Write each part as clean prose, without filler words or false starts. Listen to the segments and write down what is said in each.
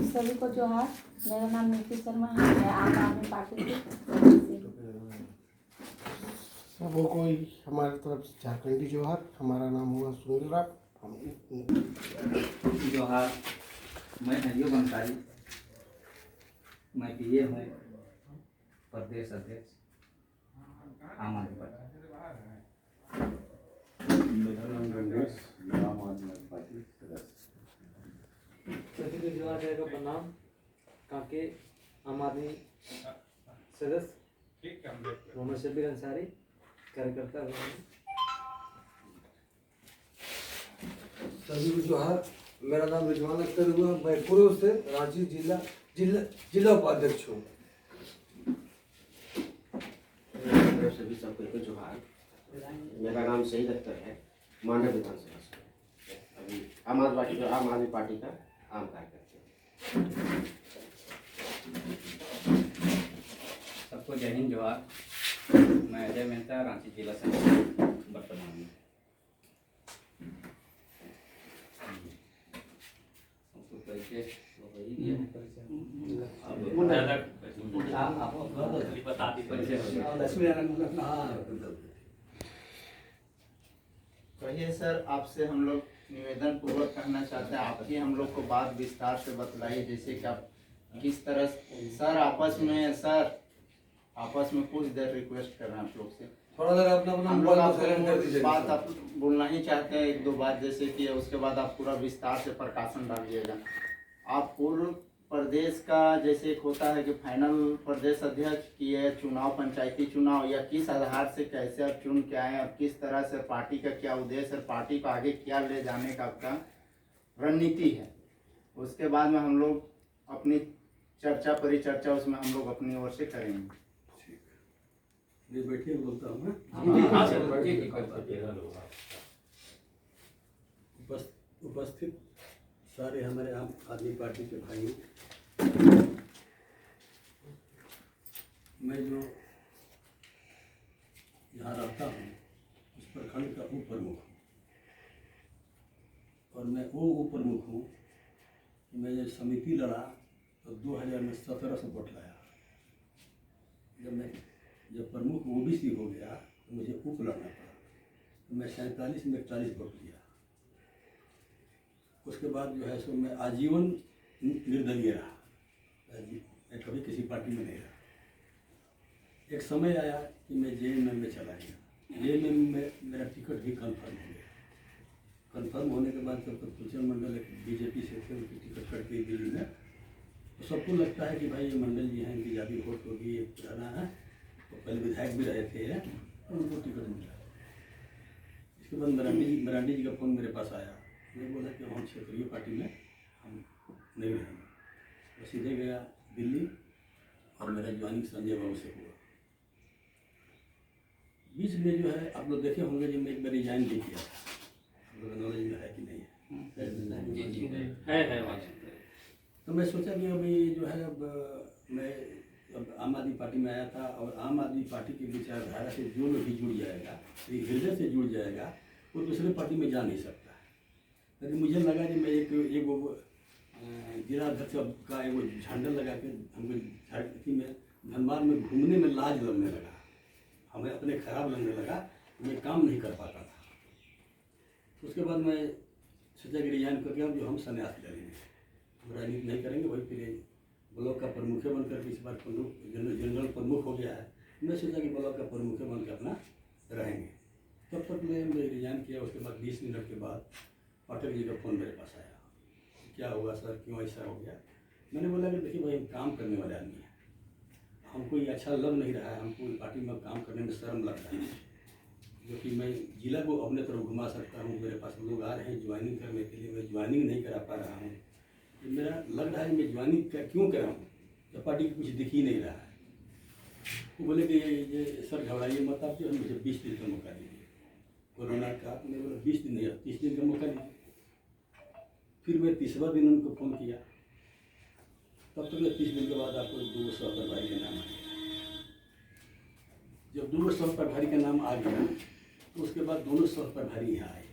सभी को जोहार। मेरा नाम नीति शर्मा है। मैं आम आदमी पार्टी की सदस्य हूँ। सबको कोई हमारी तरफ से झारखंडी जोहार। हमारा नाम हुआ सुनील राव। जोहार। मैं हरिओम अंसारी, मैं पीए हूँ, प्रदेश अध्यक्ष आम आदमी पार्टी। मेरा नाम गणेश, मैं आम आदमी पार्टी सदस्य। सभी को जोहार रहेगा प्रणाम। काके आम आदमी सदस्य मोहम्मद शबीर अंसारी कार्यकर्ता हूँ। सभी को जोहार। मेरा नाम रिजवान अख्तर हुआ। मैं पूर्व से रांची जिला उपाध्यक्ष हूँ। सभी सबको जोहार। मेरा नाम शहीद अख्तर है, मांडव विधानसभा से अभी आम आदमी पार्टी का आम कार्यकर्ता। सबको जय हिंद, जोहार। मैं अजय मेहता, रांची जिला से वर्तमान में। सबको परिचय कहिए सर, आपसे हम लोग निवेदन पूर्वक कहना चाहते हैं, आपकी हम लोग को बात विस्तार से बतलाइए। जैसे कि आप किस तरह सर आपस में कुछ देर रिक्वेस्ट कर रहे हैं आप लोग से। थोड़ा देर अपना हम लोग आपको बात आप बोलना ही चाहते हैं, एक दो बात जैसे कि उसके बाद आप पूरा विस्तार से प्रकाशन डालिएगा। आप पूर्व प्रदेश का जैसे एक होता है कि फाइनल प्रदेश अध्यक्ष की है चुनाव, पंचायती चुनाव, या किस आधार से कैसे आप चुन के आए और किस तरह से पार्टी का क्या उद्देश्य है, पार्टी को आगे क्या ले जाने का आपका रणनीति है। उसके बाद में हम लोग अपनी चर्चा परिचर्चा उसमें हम लोग अपनी ओर से करेंगे। ये बैठिए, बोलता हूँ मैं। उपस्थित सारे हमारे आम आदमी पार्टी के भाइयों, मैं जो यहाँ रहता हूँ उस प्रखंड का उप प्रमुख हूँ। और मैं वो उप प्रमुख हूँ कि मैं जब समिति लड़ा तो 2017 से वोट लाया। जब प्रमुख ओबीसी हो गया तो मुझे उप लड़ना पड़ा, तो मैं 47 में 41 वोट लिया। उसके बाद जो है सो मैं आजीवन निर्दलीय रहा, मैं कभी किसी पार्टी में नहीं रहा। एक समय आया कि मैं जेएमएम में चला गया। जेएमएम में मेरा टिकट भी कन्फर्म हो गया। कन्फर्म होने के बाद जब कुचल मंडल बीजेपी से थे, उनकी टिकट कट गई दिल्ली में, तो सबको लगता है कि भाई ये मंडल जी हैं, इनकी ज़्यादा वोट होगी, ये पुराना है, तो पहले विधायक भी रहे थे और उनको टिकट मिला। इसके बाद मरांडी जी का फ़ोन मेरे पास आया। मैं बोला कि हम क्षेत्रीय पार्टी में हम नहीं रहेंगे। तो सीधे गया दिल्ली और मेरा ज्वाइनिंग संजय बाबू से हुआ। बीच में जो है आप लोग देखे होंगे जब मैं एक बार रिजाइन भी किया, आप लोग नॉलेज में है कि नहीं है? तो मैं सोचा कि अभी जो है अब आम आदमी पार्टी में आया था, और आम आदमी पार्टी की विचारधारा से जो लोग भी जुड़ जाएगा, हृदय से जुड़ जाएगा, वो दूसरे पार्टी में जा नहीं सकता। लेकिन मुझे लगा कि मैं एक वो जिला अध्यक्ष का एक वो झंडा लगा के हमको झारखंड में धनबाद में घूमने में लाज लगने लगा, हमें अपने खराब लगने लगा, मैं काम नहीं कर पाता था। उसके बाद मैं सोचा कि रिजाइन करके अब जो हम संन्यास ले लेंगे, हम राजनीति नहीं करेंगे। वही फिर ब्लॉक का प्रमुख बनकर के इस बार जनरल प्रमुख हो गया है। मैं सोचा कि ब्लॉक का प्रमुख बनकर अपना रहेंगे। तब तक मैं रिजाइन किया। उसके बाद 20 मिनट के बाद पाठक जी का फ़ोन मेरे पास आया, क्या हुआ सर, क्यों ऐसा हो गया? मैंने बोला कि देखिए भाई, हम काम करने वाले आदमी हैं, हमको ये अच्छा लग नहीं रहा है, हमको पार्टी में काम करने में शर्म लग रहा है, जो कि मैं जिला को अपने तरफ घुमा सकता हूँ। मेरे पास लोग आ रहे हैं ज्वाइनिंग करने के लिए, मैं ज्वाइनिंग नहीं करा पा रहा हूँ। मेरा लग रहा है मैं ज्वाइनिंग क्यों कराऊँ जब पार्टी की कुछ दिख ही नहीं रहा है। वो बोले कि ये सर घबराइए मत, आप जो मुझे 20 दिन का मौका दीजिए। कोरोना का मैंने बोला 20 दिन नहीं, 30 दिन का मौका दीजिए। फिर मैं 30वां दिन उनको फ़ोन किया। तब तक मैं 30 दिन के बाद आपको 2 सौ प्रभारी का नाम आ गया। जब 2 सौ प्रभारी का नाम आ गया तो उसके बाद दोनों सौ प्रभारी यहाँ आए।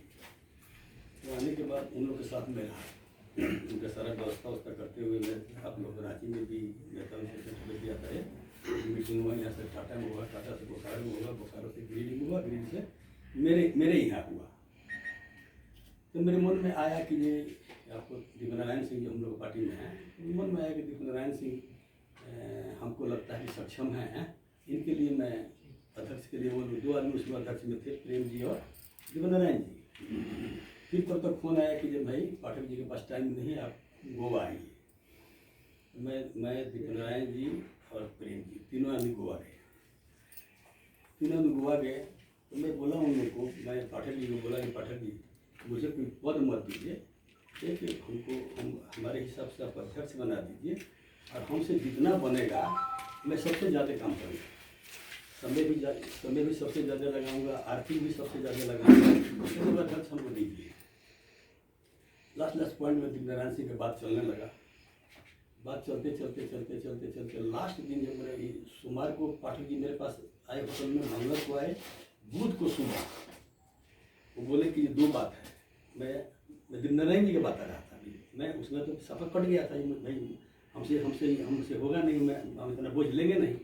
तो आने के बाद उन लोगों के साथ में रहा। उनका सारा व्यवस्था करते हुए मैं आप लोग रांची में भी नेता से किया था मीटिंग हुआ, यहाँ से टाटा में हुआ, टाटा से बोकारो में हुआ, बोकारो से गिरिडीह में हुआ, गिरिडीह से मेरे यहाँ हुआ। तो मेरे मन में आया कि ये आपको दीपनारायण सिंह जो हम लोग पार्टी में हैं, मन में आया कि दीपनारायण सिंह हमको लगता है कि सक्षम हैं, इनके लिए मैं अध्यक्ष के लिए वो 2 आदमी उसमें अध्यक्ष में थे, प्रेम जी और दीपनारायण जी। फिर तब तक फोन आया कि जब भाई पाठक जी के पास टाइम नहीं है, आप गोवा आइए। मैं दीपनारायण जी और प्रेम जी तीनों आदमी गोवा गए। तीनों आदमी गोवा गए तो मैं बोला उन लोग को, मैं पाठक जी को बोला कि पाठक जी मुझे कोई पद मत दीजिए, कि हम हमारे हिसाब से आप अध्यक्ष बना दीजिए, और हमसे जितना बनेगा मैं सबसे ज़्यादा काम करूँगा, समय भी सबसे ज़्यादा लगाऊंगा, आर्थिक भी सबसे ज़्यादा लगाऊंगा, तो अध्यक्ष हमको दीजिए। लास्ट पॉइंट में दीपनारायण सिंह की बात चलने लगा। बात चलते लास्ट दिन जब मेरे सोमवार को पाठक जी मेरे पास आए होटल में, मंगल को आए, बुध को सुना, वो बोले कि ये 2 बात है। मैं दीपनारायण जी की बात आ रहा था, मैं उसमें तो सफर कट गया था, भाई हमसे होगा नहीं, हम इतना बोझ लेंगे नहीं।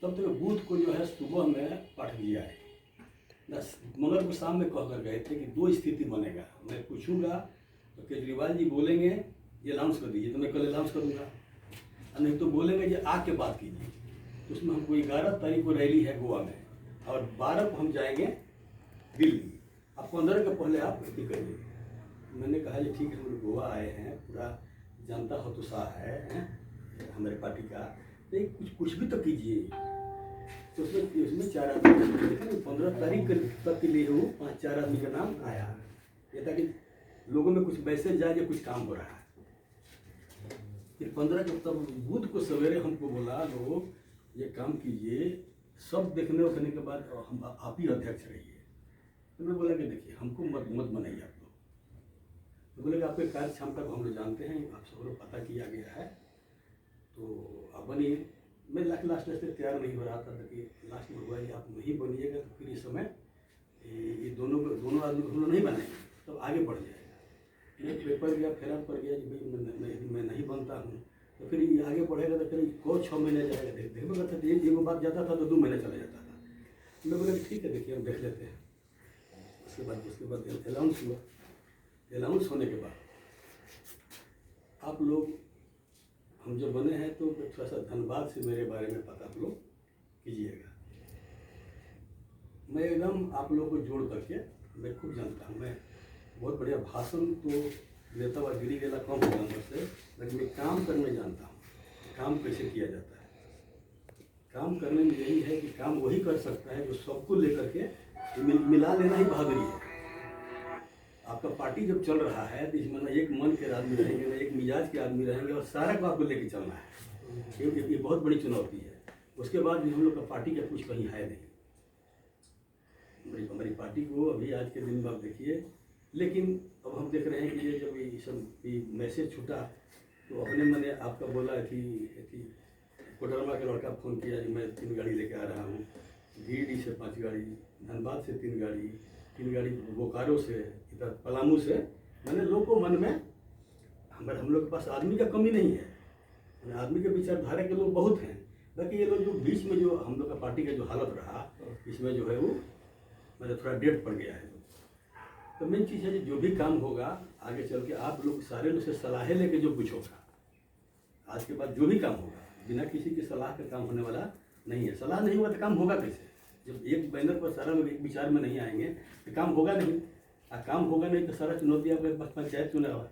तब तक बुध को जो है सुबह में पाठक जी आए, मंगल को शाम में कह कर गए थे कि 2 स्थिति बनेगा, मैं पूछूंगा तो केजरीवाल जी बोलेंगे ये अनाउंस कर दीजिए, तो मैं कल अनाउंस करूँगा, नहीं तो बोलेंगे ये आके बात कीजिए। तो उसमें हमको 11 तारीख को रैली है गोवा में, और 12 को हम जाएंगे दिल्ली, आप 15 के पहले आप खेती करिए। मैंने कहा ये ठीक है, हम लोग गोवा आए हैं, पूरा जनता हतोत्साह है हमारे पार्टी का, तो कुछ भी तो कीजिए। तो उसमें 4 आदमी 15 तारीख तक के लिए वो 5-4 आदमी का नाम आया, ये ताकि लोगों में कुछ मैसेज जाए कि कुछ काम हो रहा है। फिर 15 के तब बुध को सवेरे हमको बोला, लोग ये काम कीजिए, सब देखने उखने के बाद हम आप ही अध्यक्ष रहिए। तो मैं बोला कि देखिए हमको मत बनाइए आप लोग, तो बोले कि आपके कार्य क्षमता को हम लोग जानते हैं, आप सब लोग पता किया गया है, तो आप बनिए। मैं लास्ट से तैयार नहीं हो रहा था, कि लास्ट में हुआ आप नहीं बनिएगा तो फिर इस समय ये दोनों आदमी को हम लोग नहीं बनाएंगे, तब आगे बढ़ जाएगा। एक पेपर गया, फैरार पड़ गया कि भाई मैं नहीं बनता हूँ, तो फिर ये आगे बढ़ेगा तो फिर को 6 महीने जाएगा, देखो करते थे, एक बार जाता था तो 2 महीने चला जाता था। मैं बोला ठीक है देखिए हम देख लेते हैं। उसके बाद अनाउंस हुआ। अनाउंस होने के बाद आप लोग हम जो बने हैं तो थोड़ा सा धन्यवाद से मेरे बारे में पता आप लोग कीजिएगा। मैं एकदम आप लोगों को जोड़ करके मैं खूब जानता हूँ, मैं बहुत बढ़िया भाषण तो देता हुआ गिरी गेला कम हो अंदर से, लेकिन मैं काम करने जानता हूँ, काम कैसे किया जाता है। काम करने में यही है कि काम वही कर सकता है जो सबको लेकर के मिला लेना ही बहादुरी है। आपका पार्टी जब चल रहा है तो इसमें ना एक मन के आदमी रहेंगे, ना एक मिजाज के आदमी रहेंगे, और सारा को आपको लेके चलना है। ये बहुत बड़ी चुनौती है। उसके बाद भी हम लोग का पार्टी का कुछ कहीं है नहीं। हमारी पार्टी को अभी आज के दिन में आप देखिए, लेकिन अब हम देख रहे हैं कि ये जब ये सब मैसेज छूटा तो अपने मैंने आपका बोला कि कोडरमा का लड़का फ़ोन किया कि मैं 3 गाड़ी लेके आ रहा हूँ, गिरिडीह से 5 गाड़ी, धनबाद से 3 गाड़ी, बोकारो से, इधर पलामू से। मैंने लोग को मन में हम लोग के पास आदमी का कमी नहीं है, आदमी के विचारधारा के लोग बहुत हैं, बाकी ये लोग जो बीच में जो हम लोग का पार्टी का जो हालत रहा, इसमें जो है वो मतलब थोड़ा डेट पड़ गया है। तो मेन चीज़ है जो भी काम होगा आगे चल के आप लोग सारे लोग से सलाह लेके जो कुछ होगा, आज के बाद जो भी काम होगा बिना किसी की सलाह का काम होने वाला नहीं है। सलाह नहीं हुआ तो काम होगा कैसे? जब एक बैनर पर सारा लोग एक विचार में नहीं आएंगे तो काम होगा नहीं, और काम होगा नहीं तो सारा चुनौती आपके पंचायत चुनाव है।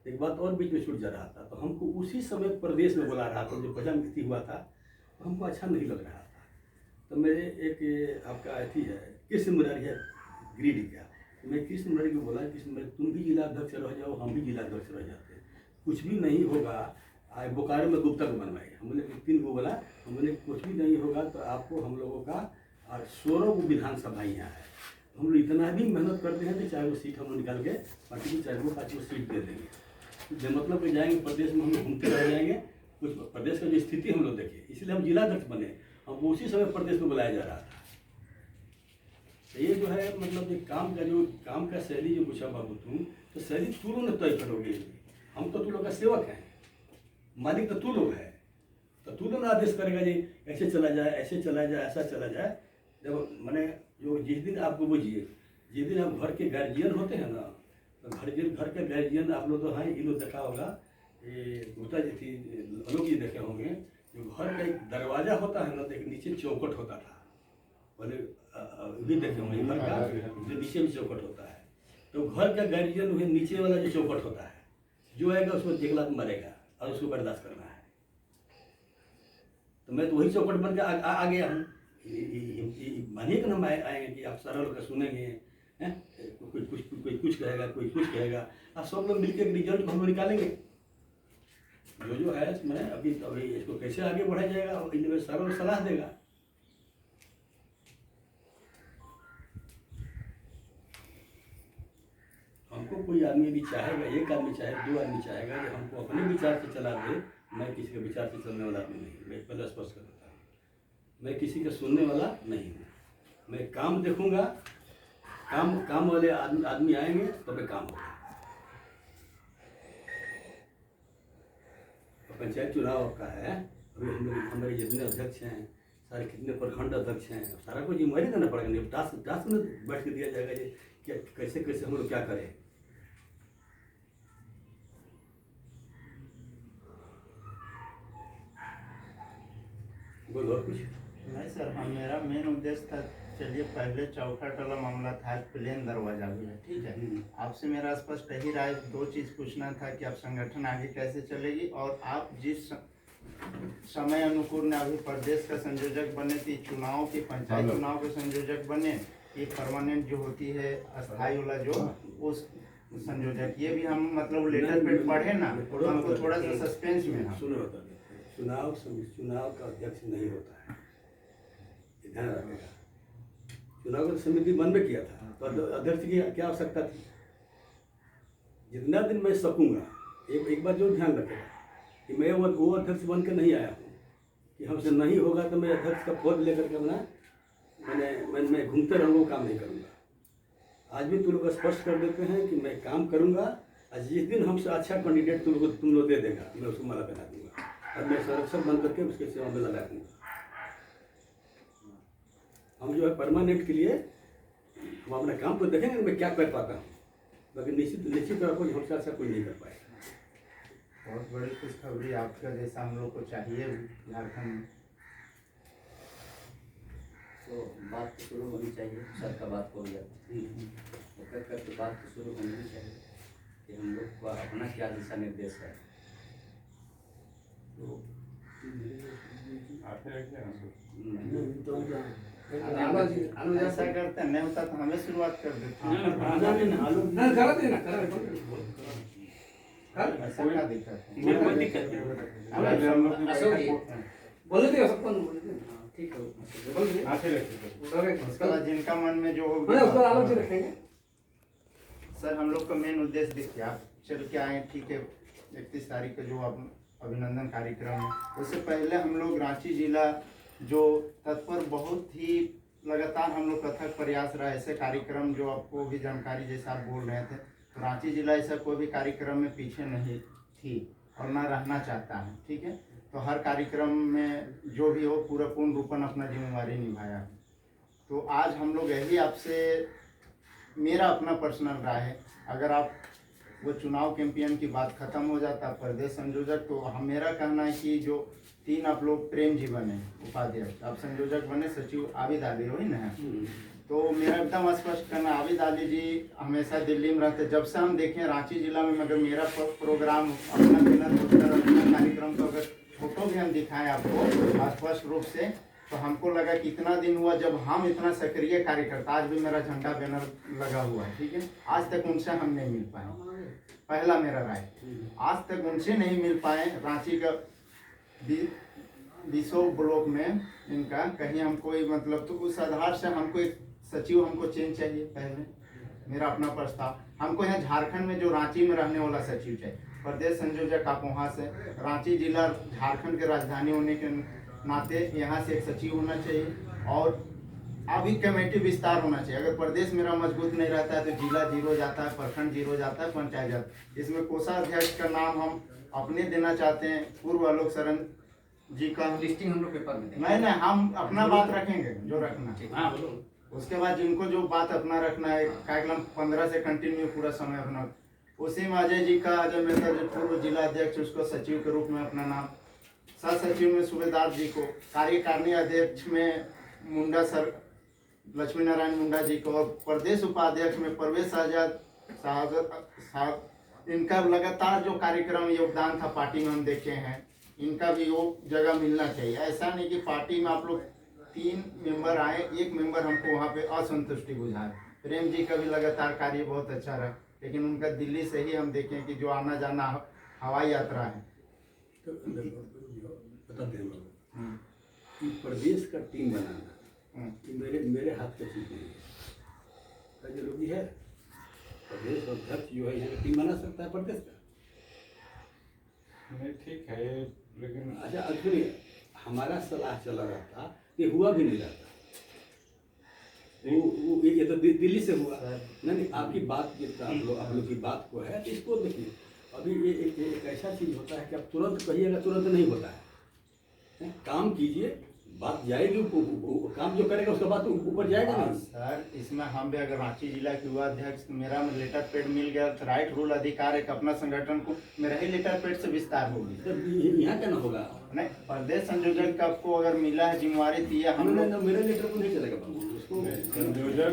एक बात और बीच में छूट जा रहा था, तो हमको उसी समय प्रदेश में बुला रहा था, जो पहला मृत्यु हुआ था, तो हमको अच्छा नहीं लग रहा था। तो मेरे एक आपका अथी है कृष्ण मुरारी है गिरिडीह का, तो मैं कृष्ण मुरारी को बोला कृष्ण मुरारी तुम भी जिला अध्यक्ष रह जाओ, हम भी जिला अध्यक्ष रह जाते, कुछ भी नहीं होगा। बोकारो में गुप्ता को बनवाए, हमने 3 को बोला, हमने कुछ भी नहीं होगा तो आपको हम लोगों का 16 विधानसभा यहाँ है, हम लोग इतना भी मेहनत करते हैं कि चाहे वो सीट हम लोग निकाल के पार्टी की चाहे वो 5 सीट दे देंगे। जो मतलब कि जाएंगे प्रदेश में हम लोग घूमते रह जाएंगे, कुछ प्रदेश का जो स्थिति हम लोग देखें, इसलिए हम जिला अध्यक्ष बने। हमको उसी समय प्रदेश में बुलाया जा रहा था, तो ये जो है मतलब ये काम का शैली जो पूछा बाबू तुम, तो शैली तू लोग ने तय करोगे। हम तो तू लोग का सेवक हैं, मालिक तो तू लोग है, तो तू लोग आदेश करेगा जी ऐसे चला जाए, ऐसे चला जाए, ऐसा चला जाए। जब मैंने जो जिस दिन आपको बुझिए, जिस दिन आप घर के गार्जियन होते हैं ना, तो घर के गार्जियन आप लोग तो हैं, ये लोग देखा होगा, ये गुप्ता जी थी, लोग ये देखे होंगे, जो घर का एक दरवाजा होता है ना, तो एक नीचे चौखट होता था, पहले भी देखे होंगे घर का, जो नीचे भी चौखट होता है। तो घर का गार्जियन हुए नीचे वाला जो चौखट होता है, जो आएगा उसको देखला मरेगा और उसको बर्दाश्त करना है। तो मैं तो वही चौखट बन के आ गया हूँ। मानिए कि हम आएंगे कि आप सारा लोग सुनेंगे, हैं, कोई कुछ कहेगा, कोई कुछ कहेगा, आप सब लोग मिलकर रिजल्ट हम निकालेंगे। जो है मैं अभी इसको कैसे आगे बढ़ाया जाएगा, इनमें सारा लोग सलाह देगा। हमको कोई आदमी भी चाहेगा, एक आदमी चाहे, दो आदमी चाहेगा कि हमको अपने विचार से चला दे। मैं किसी के विचार से चलने वाला आदमी नहीं, मैं पहले स्पष्ट कर देता हूँ। मैं किसी का सुनने वाला नहीं हूँ। मैं काम देखूंगा, काम वाले आदमी आएंगे तो मैं काम होगा। तो पंचायत चुनाव का है, अभी हमारे जितने अध्यक्ष हैं, सारे कितने प्रखंड अध्यक्ष हैं, सारा कुछ जिम्मेदारी देना पड़ेगा। टास्क में बैठ के दिया जाएगा ये कि कैसे कैसे हम लोग क्या करें। बोलो कुछ। नहीं सर, हम मेरा मेन उद्देश्य था, चलिए पहले चौखट वाला मामला था, प्लेन दरवाजा भी है, ठीक है। आपसे मेरा स्पष्ट ही राय, दो चीज़ पूछना था कि आप संगठन आगे कैसे चलेगी, और आप जिस समय अनुकूल ने अभी प्रदेश का संयोजक बने थे, चुनाव के पंचायत चुनाव के संयोजक बने, ये परमानेंट जो होती है अस्थाई वाला जो उस संयोजक, ये भी हम मतलब लेटर पे पढ़े ना, तो हमको थोड़ा सा सस्पेंस में है। सुनो, चुनाव का अध्यक्ष नहीं होता है, ध्यान रखिएगा। चुनाव का समिति बन में किया था, तो अध्यक्ष की क्या आवश्यकता थी? जितना दिन मैं सकूंगा, एक बात जो ध्यान रखेगा कि मैं वो अध्यक्ष बन के नहीं आया हूँ कि हमसे नहीं होगा तो मैं अध्यक्ष का पद लेकर के अपना मैं घूमते रहूँगा, काम नहीं करूँगा। आज भी तुम लोग स्पष्ट कर देते हैं कि मैं काम करूँगा, और जिस दिन हमसे अच्छा कैंडिडेट तुम लोग दे देगा, मैं उसको माला पहना दूंगा और मैं संरक्षक बन करके उसके सेवा में लगा दूँगा। हम जो है परमानेंट के लिए हम अपना काम तो देखेंगे मैं क्या कर पाता हूँ, लेकिन निश्चित तौर पर हमसे अच्छा कोई नहीं कर पाएगा। बहुत बड़ी खुशखबरी आपका जैसा हम लोग को चाहिए झारखंड में। तो बात तो शुरू होनी चाहिए, सर का बात हो गया तो करके बात तो शुरू होनी चाहिए कि हम लोग का अपना क्या दिशा निर्देश है। तो ऐसा करते हैं, नहीं होता तो हमें शुरुआत कर देते हैं। ऐसा क्या दिक्कत है? कोई दिक्कत नहीं, ठीक है। उसके बाद जिनका मन में जो हो सर, हम लोग का मेन उद्देश्य देखिए, आप चल के आए, ठीक है, 31 तारीख का जो आप अभिनंदन कार्यक्रम है, उससे पहले हम लोग रांची जिला जो तत्पर बहुत ही लगातार हम लोग कथक प्रयास रहा, ऐसे कार्यक्रम जो आपको भी जानकारी जैसा आप बोल रहे थे, तो रांची जिला ऐसा कोई भी कार्यक्रम में पीछे नहीं थी और ना रहना चाहता है, ठीक है। तो हर कार्यक्रम में जो भी हो पूरा पूर्ण रूपन अपना जिम्मेवारी निभाया। तो आज हम लोग यही आपसे, मेरा अपना पर्सनल राय है, अगर आप वो चुनाव कैंपेन की बात खत्म हो जाता प्रदेश संयोजक, तो हम मेरा कहना है कि जो 3 आप लोग प्रेम जी बने उपाध्यक्ष, आप संयोजक बने, सचिव आबिद अली हो ही ना, तो मेरा एकदम स्पष्ट करना, आबिद अली जी हमेशा दिल्ली में रहते, जब से हम देखें रांची जिला में मगर मेरा प्रोग्राम अपना बिना पोस्टर अपना कार्यक्रम, तो अगर फोटो भी हम दिखाएं आपको स्पष्ट रूप से, तो हमको लगा कि इतना दिन हुआ जब हम इतना सक्रिय कार्यकर्ता, आज भी मेरा झंडा बैनर लगा हुआ है, ठीक है, आज तक उनसे हम नहीं मिल पाए। पहला मेरा राय, आज तक उनसे नहीं मिल पाए। रांची का 20 ब्लॉक में इनका कहीं हम कोई मतलब, तो उस आधार से हमको एक सचिव हमको चेंज चाहिए। पहले मेरा अपना प्रस्ताव, हमको यहाँ झारखंड में जो रांची में रहने वाला सचिव चाहिए। प्रदेश संयोजक आप वहाँ से, रांची जिला झारखंड के राजधानी होने के नाते यहाँ से एक सचिव होना चाहिए, और अभी कमेटी विस्तार होना चाहिए। अगर प्रदेश मेरा मजबूत नहीं रहता है तो जिला जीरो जाता है, प्रखंड जीरो जाता है, पंचायत जाता है। इसमें कोषाध्यक्ष का नाम हम अपने देना चाहते हैं, पूर्व आलोक शरण जी का। लिस्टिंग हम लोग पेपर में देंगे। नहीं, हम अपना बात रखेंगे जो रखना है। हाँ बोलो। उसके बाद जिनको जो बात अपना रखना है, कार्यक्रम 15 से कंटिन्यू पूरा समय अपना। उसी में अजय जी का, अजय मेहता जो पूर्व जिला अध्यक्ष, उसको सचिव के रूप में अपना नाम, सह सचिव में सूबेदार जी को, कार्यकारिणी अध्यक्ष में मुंडा सर, लक्ष्मी नारायण मुंडा जी को, और प्रदेश उपाध्यक्ष में परवेश आजाद साहब। इनका लगातार जो कार्यक्रम योगदान था पार्टी में हम देखे हैं, इनका भी वो जगह मिलना चाहिए। ऐसा नहीं कि पार्टी में आप लोग 3 मेंबर आए, 1 मेंबर हमको वहाँ पे असंतुष्टि बुझाए। प्रेम जी का भी लगातार कार्य बहुत अच्छा रहा, लेकिन उनका दिल्ली से ही हम देखें कि जो आना जाना हवाई यात्रा है। तो बताते हैं बाबू कि प्रदेश का टीम बनाना ये मेरे हाथ की चीज नहीं है। क्या जरूरी है? प्रदेश अध्यक्ष जो है यहाँ टीम बना सकता है प्रदेश का। नहीं ठीक है, लेकिन अच्छा अखिल हमारा सलाह चला रहा था, ये हुआ भी नहीं रहता। वो ये तो दिल्ली से हुआ। नहीं, आपकी बात आप लोग की बात को है, तो इसको देखिए। अभी ये एक ऐसा चीज होता है कि आप तुरंत कहिएगा, तुरंत नहीं होता है। काम कीजिए, बात जाएगी, काम जो करेगा उसके बाद ऊपर जाएगा नहीं। सर इसमें हम भी अगर रांची जिला के हुआ अध्यक्ष, मेरा लेटर पेड मिल गया तो राइट रूल अधिकार है कि अपना संगठन को मेरा ही लेटर पेड से विस्तार होगी। यहाँ क्या ना होगा? नहीं, प्रदेश संयोजक का आपको अगर मिला है जिम्मेवारी दी है, हम लोग मेरे लेटर को नहीं चलेगा उसको। संयोजक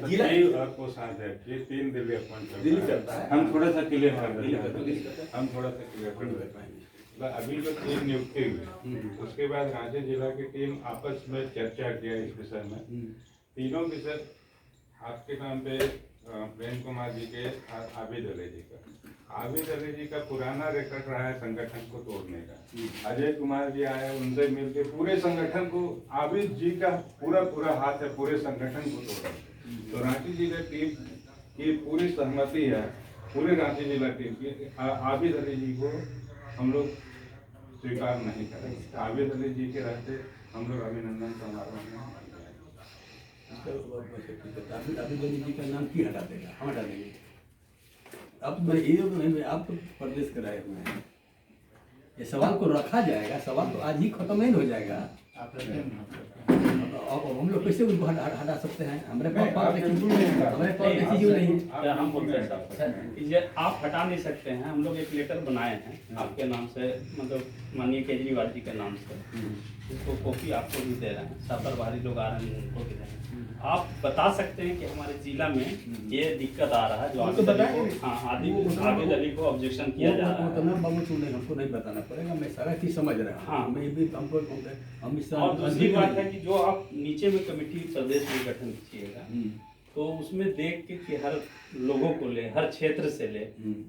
जिला कोषाध्यक्ष ये 3 दिल्ली अपॉइंट दिल्ली करता है। हम थोड़ा सा क्लियर कर दिल्ली देते करता है। हैं, हम थोड़ा सा क्लियर कर देते हैं। अभी जो 3 नियुक्ति हुई, उसके बाद रांची जिला की टीम आपस में चर्चा किया इस विषय में। तीनों विषय आपके नाम पे प्रेम कुमार जी के, आबिद अली जी का। आबिद अली जी का पुराना रिकॉर्ड रहा है संगठन को तोड़ने का। अजय कुमार जी आए, उनसे मिलकर पूरे संगठन को, आबिद जी का पूरा हाथ है पूरे संगठन को तोड़ने। तो रांची जिला टीम की पूरी सहमति है, पूरे रांची जिला टीम की, आबिद अली जी को हम लोग स्वीकार नहीं करेंगे। आबिद अली जी के रहते हम लोग अभिनंदन समारोह में आबिद अली जी का नाम की हटा देगा? हम हटा देंगे। अब मैं ये नहीं, आप तो प्रदेश के रहे हुए हैं, ये सवाल को रखा जाएगा। सवाल तो आज ही खत्म नहीं हो जाएगा। अब हम लोग कैसे उनको हटा सकते हैं? हमारे पास चीज नहीं है। हम बोलते हैं ये आप हटा नहीं सकते हैं। हम लोग एक लेटर बनाए हैं आपके नाम से, मतलब माननीय केजरीवाल जी के नाम से, इसको कॉपी आपको भी दे रहे हैं। सफर बाहरी लोग आ रहे हैं, उनको भी दे रहे हैं। आप बता सकते हैं कि हमारे जिला में ये दिक्कत आ रहा है, जो आबिद अली को ऑब्जेक्शन किया जा रहा है। बाबू सुन, हमको नहीं बताना पड़ेगा, मैं सारा चीज समझ रहा हूँ। हाँ, मैं भी हमको और दूसरी बात है कि जो आप नीचे में कमेटी प्रदेश में गठन कीजिएगा, तो उसमें देख के कि हर लोगों को ले, हर क्षेत्र से ले,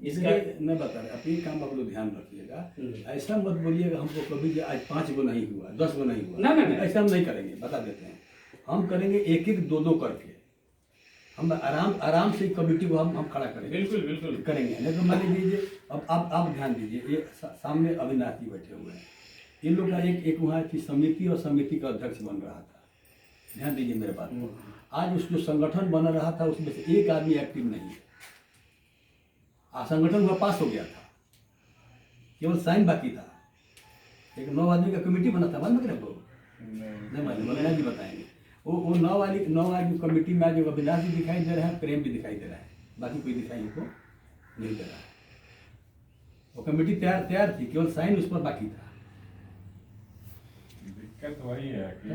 इसका मैं बता रहा, अपनी काम आप लोग ध्यान रखिएगा। ऐसा मत बोलिएगा हमको कभी आज 5 गो नहीं हुआ, 10 गो नहीं हुआ। नहीं, ऐसा हम नहीं करेंगे, बता देते हैं। हम करेंगे 1-1, 2-2 करके। हम आराम से कमेटी को हम खड़ा करेंगे। बिल्कुल करेंगे। नहीं तो मान लीजिए, अब आप ध्यान दीजिए, ये सामने अविनाश जी बैठे हुए हैं। इन लोग का एक वहाँ की समिति और समिति का अध्यक्ष बन रहा था। ध्यान दीजिए मेरे बात को। आज उस जो संगठन बन रहा था उसमें से एक आदमी एक्टिव नहीं है। संगठन वहाँ पास हो गया था, केवल साइन बाकी था। एक 9 आदमी का कमेटी बना था, मालूम है आपको? नहीं मालूम, अविनाश जी बताएंगे। वो 9 आदमी कमेटी में जो अविनाश जी दिखाई दे रहे हैं, प्रेम भी दिखाई दे रहा है, बाकी कोई दिखाई उनको नहीं दे रहा है। वो कमेटी तैयार थी, केवल साइन उस पर बाकी था। दिक्कत वही है कि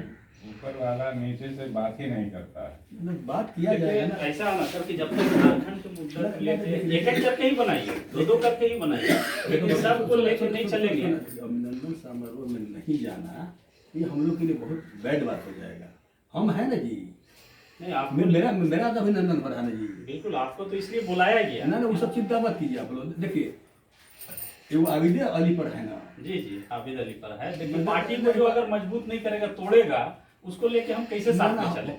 ऊपर वाला नीचे से बात ही नहीं करता है। बात किया जाएगा ना। ऐसा ना सर कि जब तक झारखंड के मुद्दा को लेके एक करके ही बनाइए, 2-2 करके ही बनाइए, लेकिन सबको लेके नहीं चलेंगे। अभिनंदन समारोह में नहीं जाना ये हम लोग के लिए बहुत बैड बात हो जाएगा। हम हैं ना जी, नहीं आप मेरा तो अभिनंदन पर है ना जी। बिल्कुल, आपको तो इसलिए बुलाया गया ना, वो सब चिंता मत कीजिए आप लोग। देखिए वो आबिद अली पर है ना। जी आबिद अली पर है, लेकिन पार्टी को जो अगर मजबूत नहीं करेगा, तोड़ेगा, उसको लेके हम कैसे साथ में चले?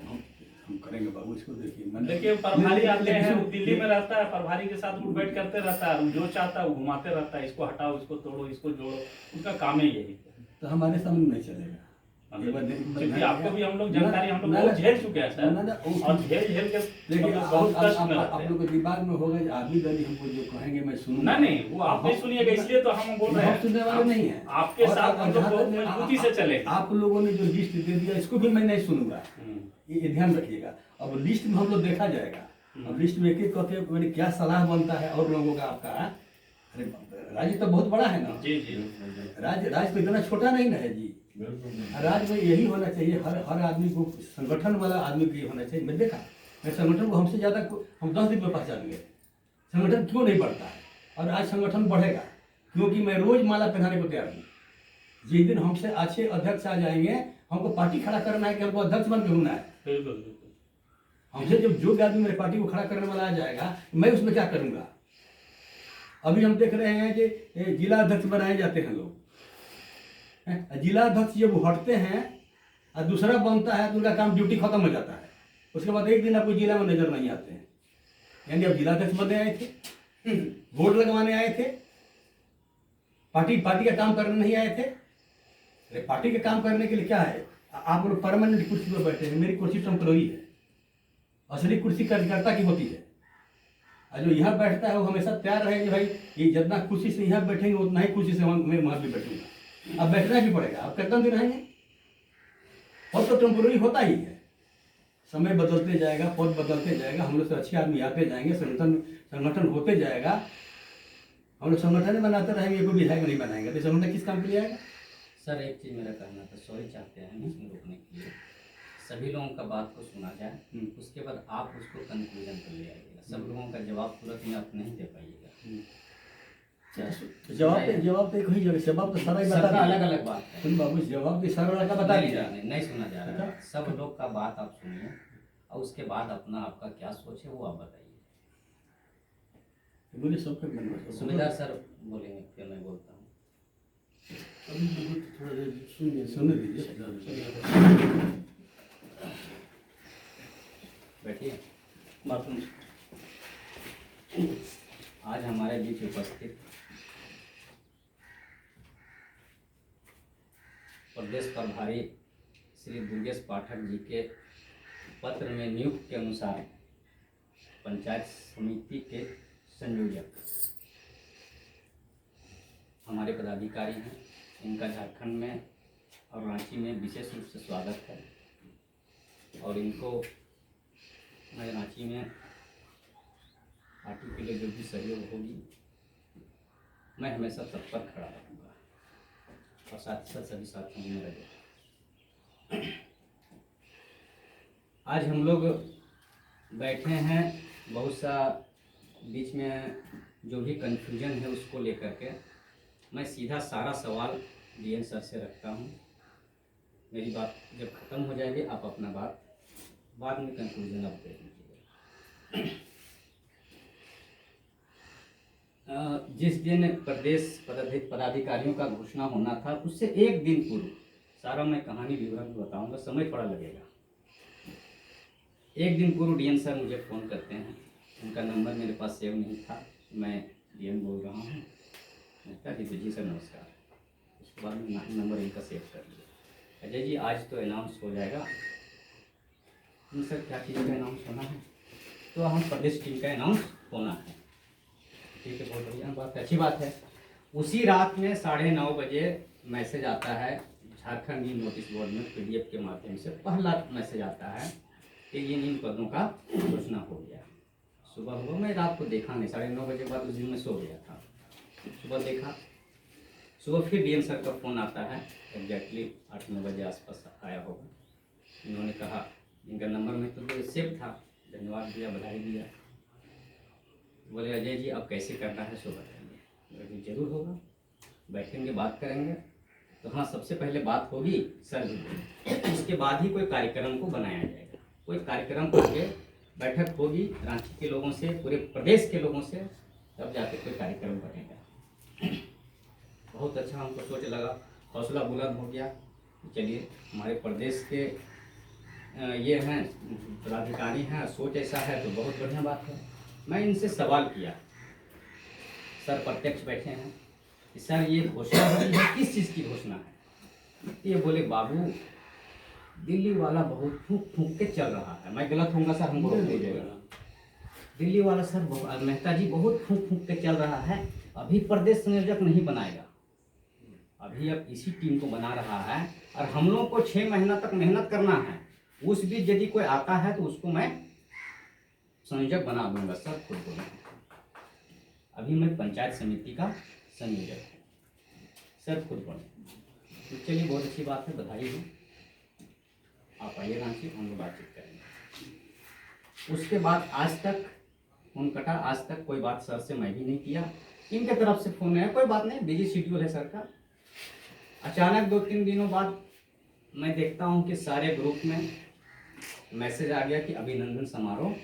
हम करेंगे बाबू, इसको देखिए। देखिए प्रभारी आते हैं, वो दिल्ली में रहता है, प्रभारी के साथ उठ बैठ करते रहता है, जो चाहता है वो घुमाते रहता है, इसको हटाओ, इसको तोड़ो, इसको जोड़ो, उनका काम ही यही है। तो हमारे सामने नहीं चलेगा। क्योंकि आपको भी हम लोग जानकारी हम लोग बहुत झेल चुके हैं सर, और झेल के देखिए मतलब बहुत कष्ट में रहते आप हैं। लोग के दिमाग में होगा कि आदमी दली हमको जो कहेंगे मैं सुनूंगा। नहीं वो आप नहीं सुनिएगा, इसलिए तो हम बोल रहे हम हैं सुनने वाले नहीं है। आपके और साथ हम लोग जहाँ बहुत तक मजबूती से चले। आप लोगों ने जो लिस्ट दे दिया इसको भी मैं नहीं सुनूंगा, ये ध्यान रखिएगा। अब लिस्ट में हम लोग देखा जाएगा, अब लिस्ट में एक एक करके मैंने क्या सलाह बनता है और लोगों का आपका। अरे राज्य तो बहुत बड़ा है ना जी जी, राज्य तो इतना छोटा नहीं ना है जी। राज्य में यही होना चाहिए, हर आदमी को संगठन वाला आदमी को ये होना चाहिए। मैं देखा मैं संगठन को हमसे ज़्यादा हम 10 दिन में पहचान गए संगठन क्यों नहीं बढ़ता है, और आज संगठन बढ़ेगा क्योंकि मैं रोज माला पहनाने को तैयार हूँ। जिस दिन हमसे अच्छे अध्यक्ष आ जाएंगे, हमको पार्टी खड़ा करना है कि हमको अध्यक्ष बन के होना है। बिल्कुल। हमसे जब जो आदमी मेरे पार्टी को खड़ा करने वाला आ जाएगा, मैं उसमें क्या करूंगा। अभी हम देख रहे हैं कि जिला अध्यक्ष बनाए जाते हैं लोग, जिला अध्यक्ष जब हटते हैं और दूसरा बनता है तो उनका काम ड्यूटी खत्म हो जाता है, उसके बाद एक दिन आपको जिला में नजर नहीं आते हैं। यानी अब जिला अध्यक्ष बनने आए थे, वोट लगवाने आए थे, पार्टी का काम करने नहीं आए थे। अरे पार्टी के काम करने के लिए क्या है, आप लोग परमानेंट कुर्सी पर बैठे हैं, मेरी कुर्सी टेम्पररी है, असली कुर्सी कार्यकर्ता की होती है। और जो यहाँ बैठता है वो हमेशा तैयार रहे कि भाई ये जितना खुशी से यहाँ बैठेंगे उतना ही खुशी से मैं वहाँ भी बैठूंगा। अब बैठना भी पड़ेगा, अब कितना दिन रहेंगे, और तो टेम्पररी होता ही है। समय बदलते जाएगा, पद बदलते जाएगा, हम लोग से अच्छे आदमी आते जाएंगे, संगठन होते जाएगा। हम लोग संगठन बनाते रहेंगे, कोई विधायक नहीं बनाएंगे तो संगठन किस काम के लिए आएगा। सर एक चीज़ मेरा कहना था, सॉरी चाहते हैं इसमें रोकने के लिए, सभी लोगों का बात को सुना जाए, उसके बाद आप उसको कंक्लूजन पर ले आइएगा। सब लोगों का जवाब तुरंत में आप नहीं दे पाइएगा। जवाब तो एक ही जगह, जवाब तो सारा ही बता सबका दिया। अलग अलग बात है। सुन बाबू, जवाब तो सारा लड़का बता नहीं, दिया। नहीं सुना जा रहा है। सब लोग का बात आप सुनिए और उसके बाद अपना आपका क्या सोच है वो आप बताइए। बोले सबके मन में सुबेदार सर बोलेंगे फिर मैं बोलता हूँ। सुन लीजिए। बैठिए। बात आज हमारे बीच उपस्थित प्रदेश प्रभारी श्री दुर्गेश पाठक जी के पत्र में नियुक्त के अनुसार पंचायत समिति के संयोजक हमारे पदाधिकारी हैं। इनका झारखंड में और रांची में विशेष रूप से स्वागत है, और इनको मैं रांची में पार्टी के लिए जो भी सहयोग होगी मैं हमेशा तत्पर खड़ा रहूँगा, और साथ ही साथ सभी साथियों में रहेगा। आज हम लोग बैठे हैं, बहुत सा बीच में जो भी कन्फ्यूजन है उसको लेकर के मैं सीधा सारा सवाल डीएन सर से रखता हूँ। मेरी बात जब ख़त्म हो जाएगी आप अपना बात बाद में कंक्लूजन आप दे दीजिएगा। जिस दिन प्रदेश पदाधिकारियों का घोषणा होना था उससे एक दिन पूर्व, सारा मैं कहानी विवरण बताऊंगा, समय थोड़ा लगेगा। एक दिन पूर्व डीएन सर मुझे फ़ोन करते हैं, उनका नंबर मेरे पास सेव नहीं था, मैं डीएन बोल रहा हूँ। जी सर नमस्कार। उसके बाद में नंबर इनका सेव कर लिया। अजय जी आज तो अनाउंस हो जाएगा। सर क्या चीज़ का अनाउंस होना है? तो हम प्रदेश टीम का अनाउंस होना है। ठीक है, बहुत बढ़िया बात है, अच्छी बात है। उसी रात में 9:30 बजे मैसेज आता है झारखंड इन नोटिस बोर्ड में पीडीएफ के माध्यम से, पहला मैसेज आता है कि इन पदों का घोषणा हो गया। सुबह हुआ, मैं रात को देखा नहीं, 9:30 बजे के बाद उस दिन मैं सो गया था। सुबह देखा, सुबह फिर डीएम सर का फ़ोन आता है, एग्जैक्टली 8-9 बजे आसपास आया होगा। इन्होंने कहा, इनका नंबर में तो सेव था, धन्यवाद दिया, बधाई दिया। बोले अजय जी अब कैसे करना है सो बताइए। जरूर होगा, बैठेंगे बात करेंगे। तो हाँ, सबसे पहले बात होगी सर भी बोले, उसके बाद ही कोई कार्यक्रम को बनाया जाएगा। कोई कार्यक्रम करके बैठक होगी रांची के लोगों से, पूरे प्रदेश के लोगों से, तब जाके कोई कार्यक्रम बनेगा। बहुत अच्छा हमको सोच लगा, हौसला बुलंद हो गया। चलिए, हमारे प्रदेश के ये हैं पदाधिकारी हैं, सोच ऐसा है तो बहुत बढ़िया बात है। मैं इनसे सवाल किया, सर प्रत्यक्ष बैठे हैं कि सर ये घोषणा हुई है, किस चीज़ की घोषणा है? तो ये बोले बाबू दिल्ली वाला बहुत फूंक फूंक के चल रहा है। मैं गलत होऊंगा सर, हमको रोक दीजिएगा। दिल्ली वाला सर मेहता जी बहुत फूंक फूंक के चल रहा है। अभी प्रदेश संयोजक नहीं बनाएगा, अभी अब इसी टीम को बना रहा है और हम लोग को 6 महीना तक मेहनत करना है। उस बीच यदि कोई आता है तो उसको मैं संयोजक बना दूंगा सर, खुद को। अभी मैं पंचायत समिति का संयोजक हूँ सर, खुद बने। तो चलिए बहुत अच्छी बात है, बधाई हो। आप आइए रांची, हम लोग बातचीत करेंगे। उसके बाद आज तक फोन कटा, आज तक कोई बात सर से मैं भी नहीं किया। इनके तरफ से फोन आया, कोई बात नहीं, बिजी शेड्यूल है सर का। अचानक 2-3 दिनों बाद मैं देखता हूँ कि सारे ग्रुप में मैसेज आ गया कि अभिनंदन समारोह,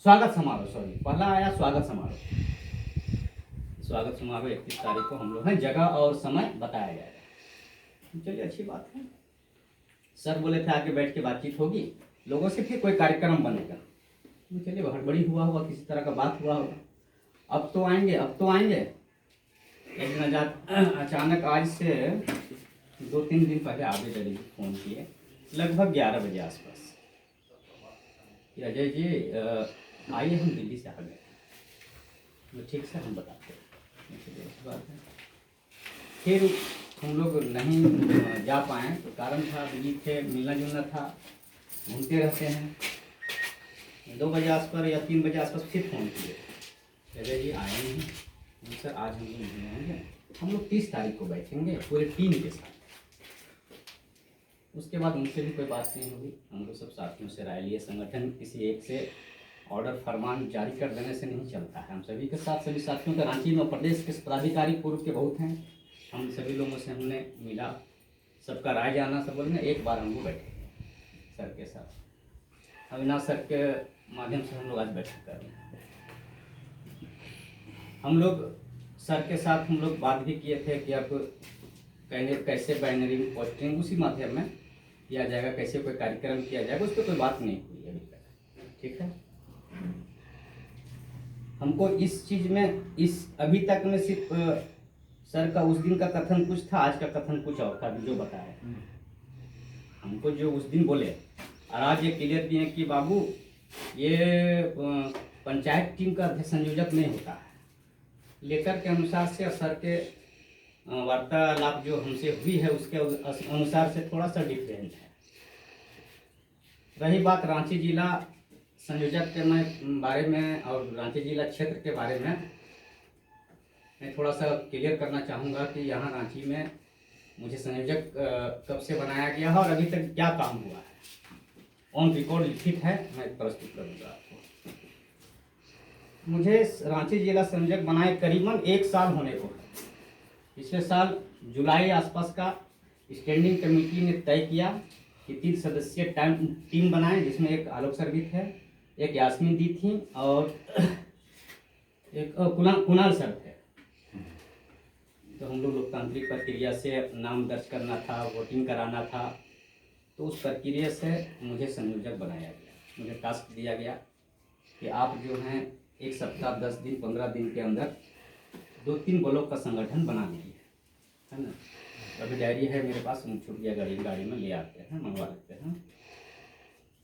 स्वागत समारोह, सॉरी पहला आया स्वागत समारोह। स्वागत समारोह 31 तारीख को हम लोग हैं, जगह और समय बताया जाएगा। चलिए अच्छी बात है। सर बोले थे आके बैठ के बातचीत होगी लोगों से, फिर कोई कार्यक्रम बनेगा। चलिए हड़बड़ी हुआ होगा, किसी तरह का बात हुआ होगा। अब तो आएंगे, अब तो आएंगे। एक दिन अचानक आज से 2-3 दिन पहले आगे डैडी जी फ़ोन किए, लगभग 11 बजे आसपास, कि अजय जी आइए, हम दिल्ली से आ गए। तो ठीक से हम बताते हैं बात है। फिर हम लोग नहीं जा पाए तो कारण था, बिजी थे, मिलना जुलना था, घूमते रहते हैं। 2 बजे आसपास या 3 बजे आसपास फिर फ़ोन किए, अजय जी आए नहीं सर, आज हम लोग नहीं आएंगे, हम लोग 30 तारीख को बैठेंगे पूरे टीम के साथ। उसके बाद उनसे भी कोई बात नहीं हुई। हम लोग सब साथियों से राय लिए, संगठन किसी एक से ऑर्डर फरमान जारी कर देने से नहीं चलता है। हम सभी के साथ, सभी साथियों का रांची में प्रदेश के पदाधिकारी पूर्व के बहुत हैं, हम सभी लोगों से हमने मिला, सबका राय जाना। सब बोले ना एक बार हम लोग बैठे सर के साथ, अविनाश सर के माध्यम से हम लोग आज बैठक कर रहे हैं। हम लोग सर के साथ हम लोग बात भी किए थे कि अब कैसे बैनरिंग पोस्टिंग उसी माध्यम में किया जाएगा, कैसे कोई कार्यक्रम किया जाएगा, उस पर कोई बात नहीं हुई अभी तक। ठीक है, हमको इस चीज़ में अभी तक में सिर्फ सर का उस दिन का कथन कुछ था, आज का कथन कुछ और था। जो बताया हमको, जो उस दिन बोले और आज ये क्लियर किए कि बाबू ये पंचायत टीम का संयोजक नहीं होता है। लेटर के अनुसार से और सर के वार्तालाप जो हमसे हुई है उसके अनुसार से थोड़ा सा डिफरेंट है। रही बात रांची जिला संयोजक के बारे में और रांची जिला क्षेत्र के बारे में, मैं थोड़ा सा क्लियर करना चाहूँगा कि यहाँ रांची में मुझे संयोजक कब से बनाया गया है और अभी तक क्या काम हुआ है। ऑन रिकॉर्ड लिखित है, मैं प्रस्तुत करूँगा आपको। मुझे रांची जिला संयोजक बनाए करीबन 1 साल होने को है। पिछले साल जुलाई आसपास का स्टैंडिंग कमेटी ने तय किया कि 3 सदस्यीय टीम बनाएं, जिसमें एक आलोक सर भी थे, एक यास्मीन दी थी और एक कुणाल सर थे। तो हम लोग लोकतांत्रिक प्रक्रिया से नाम दर्ज करना था, वोटिंग कराना था, तो उस प्रक्रिया से मुझे संयोजक बनाया गया। मुझे टास्क दिया गया कि आप जो हैं 1 सप्ताह 10 दिन 15 दिन के अंदर 2-3 ब्लॉक का संगठन बना लीजिए, है ना। अभी डायरी है मेरे पास, हम छुट्टियाँ गाड़ी में ले आते हैं, मंगवा लेते हैं।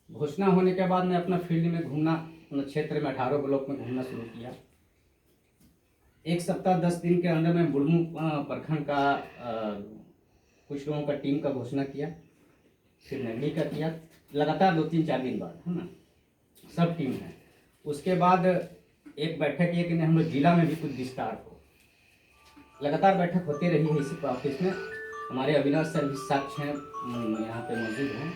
घोषणा होने के बाद मैं अपना फील्ड में घूमना, अपने क्षेत्र में 18 ब्लॉक में घूमना शुरू किया। 1 सप्ताह 10 दिन के अंदर मैं बुढ़मू प्रखंड का कुछ लोगों का टीम का घोषणा किया, फिर नगरी का किया, लगातार 2-3-4 दिन बाद, है ना, सब टीम है। उसके बाद एक बैठक ये कि हम लोग जिला में भी कुछ विस्तार हो, लगातार बैठक होती रही है इसी ऑफिस में। हमारे अविनाश सर भी साक्ष्य हैं, यहाँ पे मौजूद हैं।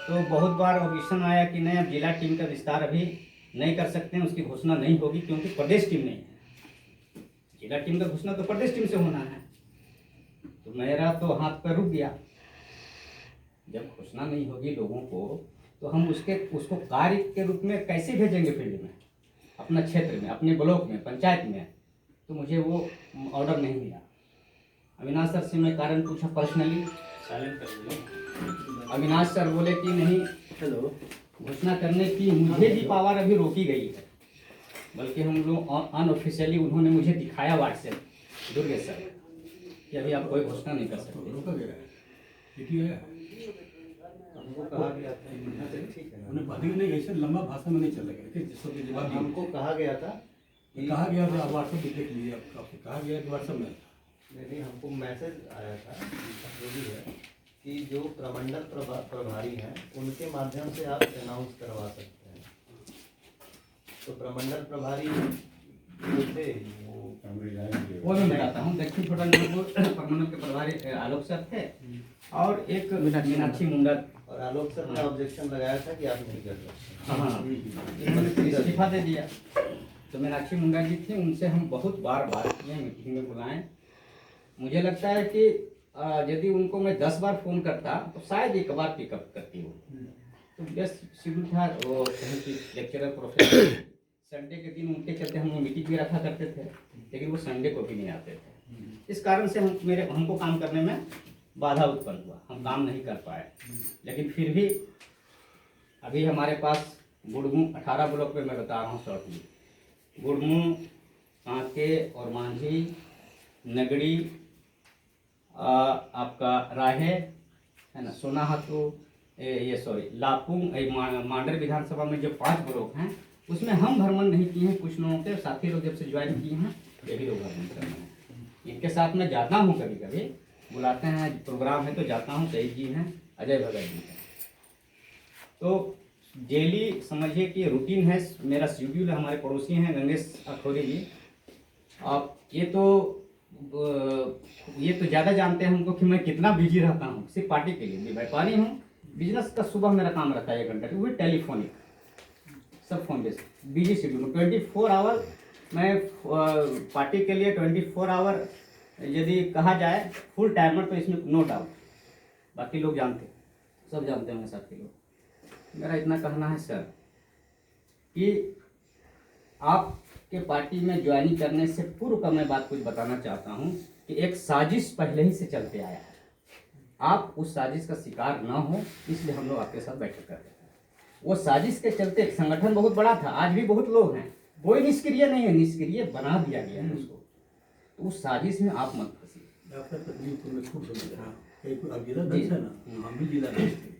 तो बहुत बार ऑब्जेक्शन आया कि नहीं, अब जिला टीम का विस्तार अभी नहीं कर सकते हैं, उसकी घोषणा नहीं होगी क्योंकि प्रदेश टीम नहीं है। जिला टीम का घोषणा तो प्रदेश टीम से होना है। तो मेरा तो हाथ पर रुक गया, जब घोषणा नहीं होगी लोगों को तो हम उसको कार्य के रूप में कैसे भेजेंगे फील्ड में, अपना क्षेत्र में, अपने ब्लॉक में, पंचायत में। तो मुझे वो ऑर्डर नहीं मिला। अविनाश सर से मैं कारण पूछा पर्सनली, अविनाश सर बोले कि नहीं, हेलो, घोषणा करने की मुझे भी पावर अभी रोकी गई है, बल्कि हम लोग अनऑफिशियली उन्होंने मुझे दिखाया व्हाट्सएप दुर्गेश सर कि अभी आप कोई घोषणा नहीं कर सकते। रोका गया है, हमको कहा गया था, ठीक है ना, उन्हें बात ही नहीं, ऐसे लंबा भाषा में नहीं चल रहा है, जिसको कि जवाब हमको कहा गया था कि कहा गया था, व्हाट्सएप पे देख लीजिए, आपको कहा गया कि व्हाट्सएप में नहीं, हमको मैसेज आया था, जो भी है, कि जो प्रमंडल प्रभारी हैं उनके माध्यम से आप अनाउंस करवा सकते हैं। तो प्रमंडल प्रभारी जो थे वो मैं बताता हूँ। दक्षिण छोटा परमानंद के प्रभारी आलोक सर थे और एक मीनाक्षी मुंडा, और आलोक सर ने ऑब्जेक्शन लगाया था कि आप नहीं कर सकते। हाँ, इस्तीफा दे दिया। तो मीनाक्षी मुंडा जी थी, उनसे हम बहुत बार किए, मीटिंग में बुलाएं। मुझे लगता है कि यदि उनको मैं 10 बार फ़ोन करता तो शायद एक बार पिकअप करती वो। तो व्यस्त शेड्यूल था, वो कहीं की लेक्चरर प्रोफेसर, संडे के दिन उनके चलते हम मीटिंग भी रखा करते थे, लेकिन वो संडे को भी नहीं आते थे। इस कारण से हमको काम करने में बाधा उत्पन्न हुआ, हम काम नहीं कर पाए। लेकिन फिर भी अभी हमारे पास गुड़मू 18 ब्लॉक में मैं बता रहा हूँ शॉर्टली, गुड़मू, कांके और मांझी, नगड़ी, आपका राहे है ना, सोनाहातू, ये सॉरी लापुंग, मांडर विधानसभा में जो 5 ब्लॉक हैं उसमें हम भ्रमण नहीं किए हैं। कुछ लोगों के साथी लोग जब से ज्वाइन किए हैं ये भी लोग भ्रमण कर रहे हैं। इनके साथ मैं जाता हूँ, कभी कभी बुलाते हैं, प्रोग्राम है तो जाता हूँ। शहीद जी हैं, अजय भगत जी हैं। तो डेली समझिए कि रूटीन है, मेरा शेड्यूल है। हमारे पड़ोसी हैं गंगेश अखौरी जी, आप ये तो ज़्यादा जानते हैं हमको कि मैं कितना बिजी रहता हूँ। सिर्फ पार्टी के लिए, व्यापारी हूँ, बिजनेस का सुबह मेरा काम रहता है 1 घंटा, वो टेलीफोनिक, सब phone base, busy schedule. 24 hour मैं पार्टी के लिए 24 आवर यदि कहा जाए फुल टाइमर, तो इसमें नो डाउट। बाकी लोग जानते, सब जानते होंगे साथी लोग। मेरा इतना कहना है सर कि आपके पार्टी में ज्वाइनिंग करने से पूर्व का मैं बात कुछ बताना चाहता हूँ कि एक साजिश पहले ही से चलते आया है। आप उस साजिश का शिकार ना हो, इसलिए हम लोग आपके साथ बैठक कर रहे हैं। वो साजिश के चलते एक संगठन बहुत बड़ा था, आज भी बहुत लोग हैं, कोई निष्क्रिय नहीं है, निष्क्रिय बना दिया गया है उसको। तो उस साजिश में आप मत फंसिए। आपका तकलीफ मैं खूब समझ रहा हूँ। अब जिला अध्यक्ष है ना, हम भी जिला अध्यक्ष थे,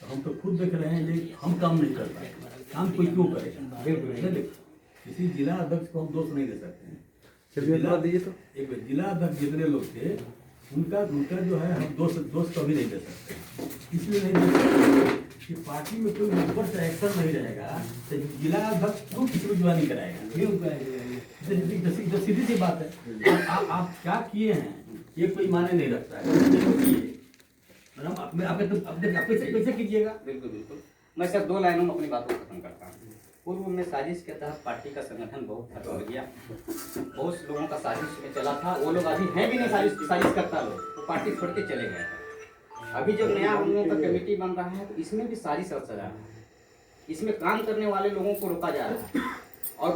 तो हम तो खुद देख रहे हैं कि हम काम नहीं कर पाए, काम कोई क्यों करेगा। बिल्कुल, किसी जिला अध्यक्ष को हम दोष नहीं दे सकते हैं। दीजिए तो एक जिला अध्यक्ष जितने लोग थे उनका जो है हम दोष कभी नहीं दे सकते। इसलिए नहीं दे सकते कि पार्टी में कोई ऊपर से एक्शन नहीं रहेगा, तो जिला अध्यक्ष क्यों किसी को ज्वाइनिंग कराएगा। सीधी सी बात है। आप क्या किए हैं ये कोई माने नहीं रखता है। आप कैसे कीजिएगा। बिल्कुल। मैं सिर्फ 2 लाइनों में अपनी बात को खत्म करता हूँ। पूर्व में साजिश के तहत पार्टी का संगठन बहुत खत्म हो गया, बहुत लोगों का साजिश में चला था। वो लोग अभी हैं भी नहीं साजिश करता लोग, तो पार्टी छोड़ के चले गए। अभी जब नया हम लोगों का कमेटी बन रहा है तो इसमें भी साजिश रचा जा रहा है। इसमें काम करने वाले लोगों को रोका जा रहा है, और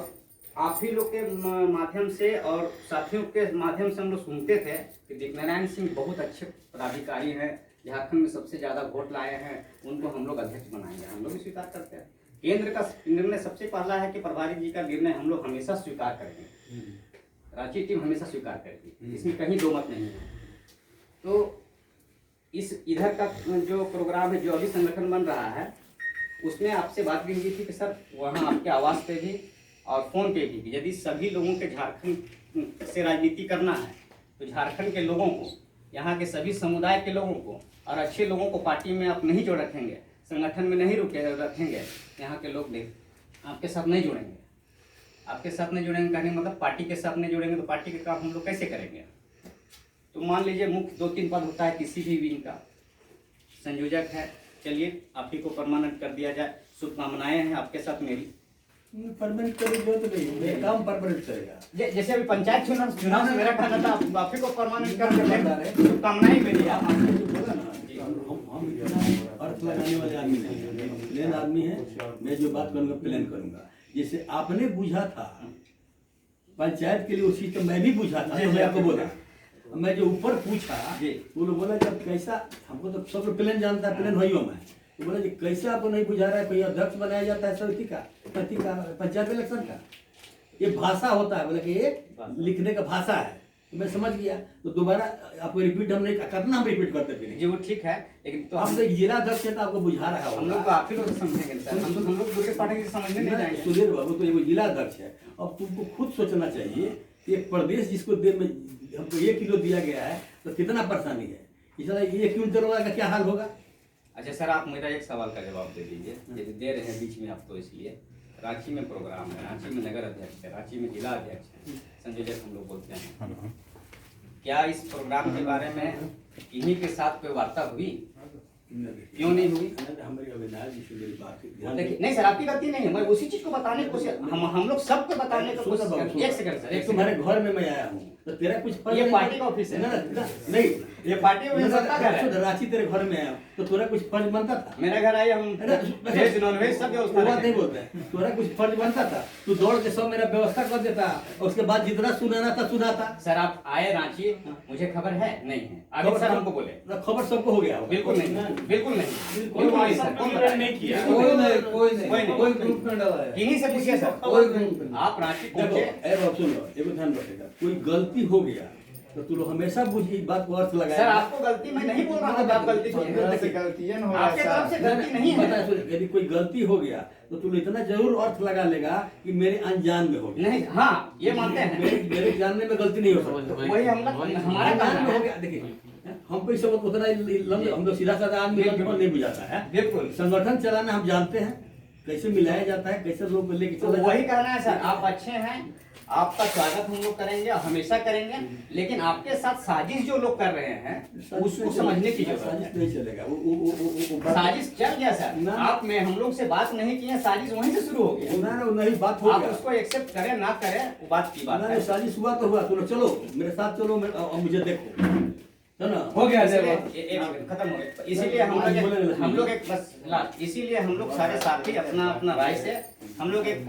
आप ही लोग के माध्यम से और साथियों के माध्यम से हम लोग सुनते थे कि दिग्नारायण सिंह बहुत अच्छे पदाधिकारी हैं, झारखंड में सबसे ज़्यादा वोट लाए हैं, उनको हम लोग अध्यक्ष बनाएंगे। हम लोग भी स्वीकार करते हैं। केंद्र का निर्णय सबसे पहला है कि प्रभारी जी का निर्णय हम लोग हमेशा स्वीकार करेंगे, रांची टीम हमेशा स्वीकार करेगी, इसमें कहीं दो मत नहीं है। तो इस इधर का जो प्रोग्राम है, जो अभी संगठन बन रहा है, उसमें आपसे बात भी हुई थी कि सर वहाँ आपके आवाज़ पे भी और फ़ोन पे भी यदि सभी लोगों के झारखंड से राजनीति करना है तो झारखंड के लोगों को, यहाँ के सभी समुदाय के लोगों को और अच्छे लोगों को पार्टी में आप नहीं जोड़ रखेंगे, संगठन में नहीं रखेंगे, यहाँ के लोग आपके साथ नहीं जुड़ेंगे। आपके साथ नहीं जुड़ेंगे कहने मतलब पार्टी के साथ नहीं जुड़ेंगे तो पार्टी के काम हम लोग कैसे करेंगे। तो मान लीजिए मुख्य 2-3 पद होता है किसी भी विंग का, संयोजक है, चलिए आप ही को परमानेंट कर दिया जाए। शुभकामनाएं हैं आपके साथ मेरी। परमानेंट करने की जरूरत नहीं है, काम परमानेंट करेगा। जैसे अभी पंचायत चुनाव में मेरा कहना था आप ही को परमानेंट कर दें, शुभकामनाएं मेरी। आपने जो बोला ना, हम अर्थ लगाने वाले आदमी नहीं है, प्लान आदमी है। मैं जो बात करूँगा प्लान करूँगा। जैसे आपने बुझा था पंचायत के लिए उसी तो मैं भी बुझा था, मैं आपको बोला। मैं जो ऊपर पूछा वो लोग बोला जब कैसा, हमको तो सब लोग प्लान जानता है, प्लान वही हो। मैं तो बोला जी कैसे आपको नहीं बुझा रहा है, कोई अध्यक्ष बनाया जाता है समिति का पंचायत इलेक्शन का, ये भाषा होता है। बोला कि ये लिखने का भाषा है, मैं समझ गया, तो दोबारा आपको रिपीट हम नहीं करना, हम रिपीट करते फिर जी वो ठीक है, लेकिन तो आप तो एक जिला अध्यक्ष है तो आपको बुझा रहा हम लोग होगा। तो आप ही लोग समझेंगे सर, हम लोग दूसरे पार्टी से समझने नहीं जाएंगे। सुधीर बाबू तो एगो जिला अध्यक्ष है, अब तुमको खुद सोचना चाहिए कि एक प्रदेश जिसको दिन में हमको 1 किलो दिया गया है तो कितना परेशानी है, इसलिए 1 क्विंटल वाला का क्या हाल होगा। अच्छा सर, आप मेरा एक सवाल का जवाब दे दीजिए, यदि दे रहे हैं बीच में आप, तो इसलिए रांची में प्रोग्राम है, रांची में नगर अध्यक्ष है, रांची में जिला अध्यक्ष है, संयोजक हम लोग बोलते हैं, क्या इस प्रोग्राम के बारे में इन्हीं के साथ कोई वार्ता हुई? क्यों नहीं हुई? हमारे अविनाश जी से मेरी बात है, देखिए नहीं सर, आपकी गलती नहीं है, मैं उसी चीज को बताने की कोशिश, हम लोग सबको बताने की कोशिश कर रहे हैं। एक सेकंड सर, एक तुम्हारे घर में मैं आया हूँ तो तेरा कुछ फर्क ये नहीं पार्टी का ऑफिस है ना, नहीं ये पार्टी में सत्ता घर है। रांची तेरे घर में आया तो तोरा कुछ फर्ज बनता था। मेरा घर आइए, हम वेज नॉन वेज सब व्यवस्था बात नहीं रखेंगे। बोलते हैं, तोरा कुछ फर्ज बनता था, तू दौड़ के सब मेरा व्यवस्था कर देता और उसके बाद जितना सुनाना था सुनाता। सर आप आए रांची, मुझे खबर है नहीं है, अभी सर हमको बोले खबर सबको हो गया होगा। बिल्कुल नहीं, बिल्कुल नहीं, कोई नहीं सर, कौन बताया? नहीं किया। कोई ग्रुप में डाला है। इन्हीं से पूछिए सर, आप रांची देखो पहुंचे। सुन लो, एगो ध्यान रखेगा, कोई गलती हो गया तो तू लोग हमेशा बुझ इस बात को अर्थ लगाया। सर आपको गलती मैं नहीं बोल रहा हूँ, आप गलती की है। गलती है आपके तरफ से गलती नहीं है। यदि कोई गलती हो गया तो तू इतना जरूर अर्थ लगा लेगा कि मेरे अनजान में हो गया। नहीं, हाँ ये मानते हैं, मेरे जानने में गलती नहीं हो सकती, वही हम लोग हमारा अनजान काम में हो है। गया। देखिए हमको इस वक्त उतना हम लोग सीधा साधा आदमी नहीं बुझाता है। बिल्कुल संगठन चलाना हम जानते हैं, कैसे मिलाया जाता है, कैसे लोग को लेके तो चला वही कहना है सर, आप अच्छे हैं, आपका स्वागत हम लोग करेंगे, हमेशा करेंगे, लेकिन आपके साथ साजिश जो लोग कर रहे हैं उसको समझने की जरूरत साजिश है। नहीं चलेगा। वो साजिश चल गया सर, ना। आप में हम लोग से बात नहीं की है, साजिश वहीं से शुरू हो गई। नहीं बात हो आप गया। उसको एक्सेप्ट करें ना करें वो बात की बात नहीं है। साजिश हुआ तो हुआ, तुम चलो मेरे साथ चलो, मुझे देखो, है ना। हो गया सर, खत्म हो गया। इसीलिए हम लोग एक बस लास्ट, इसीलिए हम लोग सारे साथी अपना अपना राय से हम लोग एक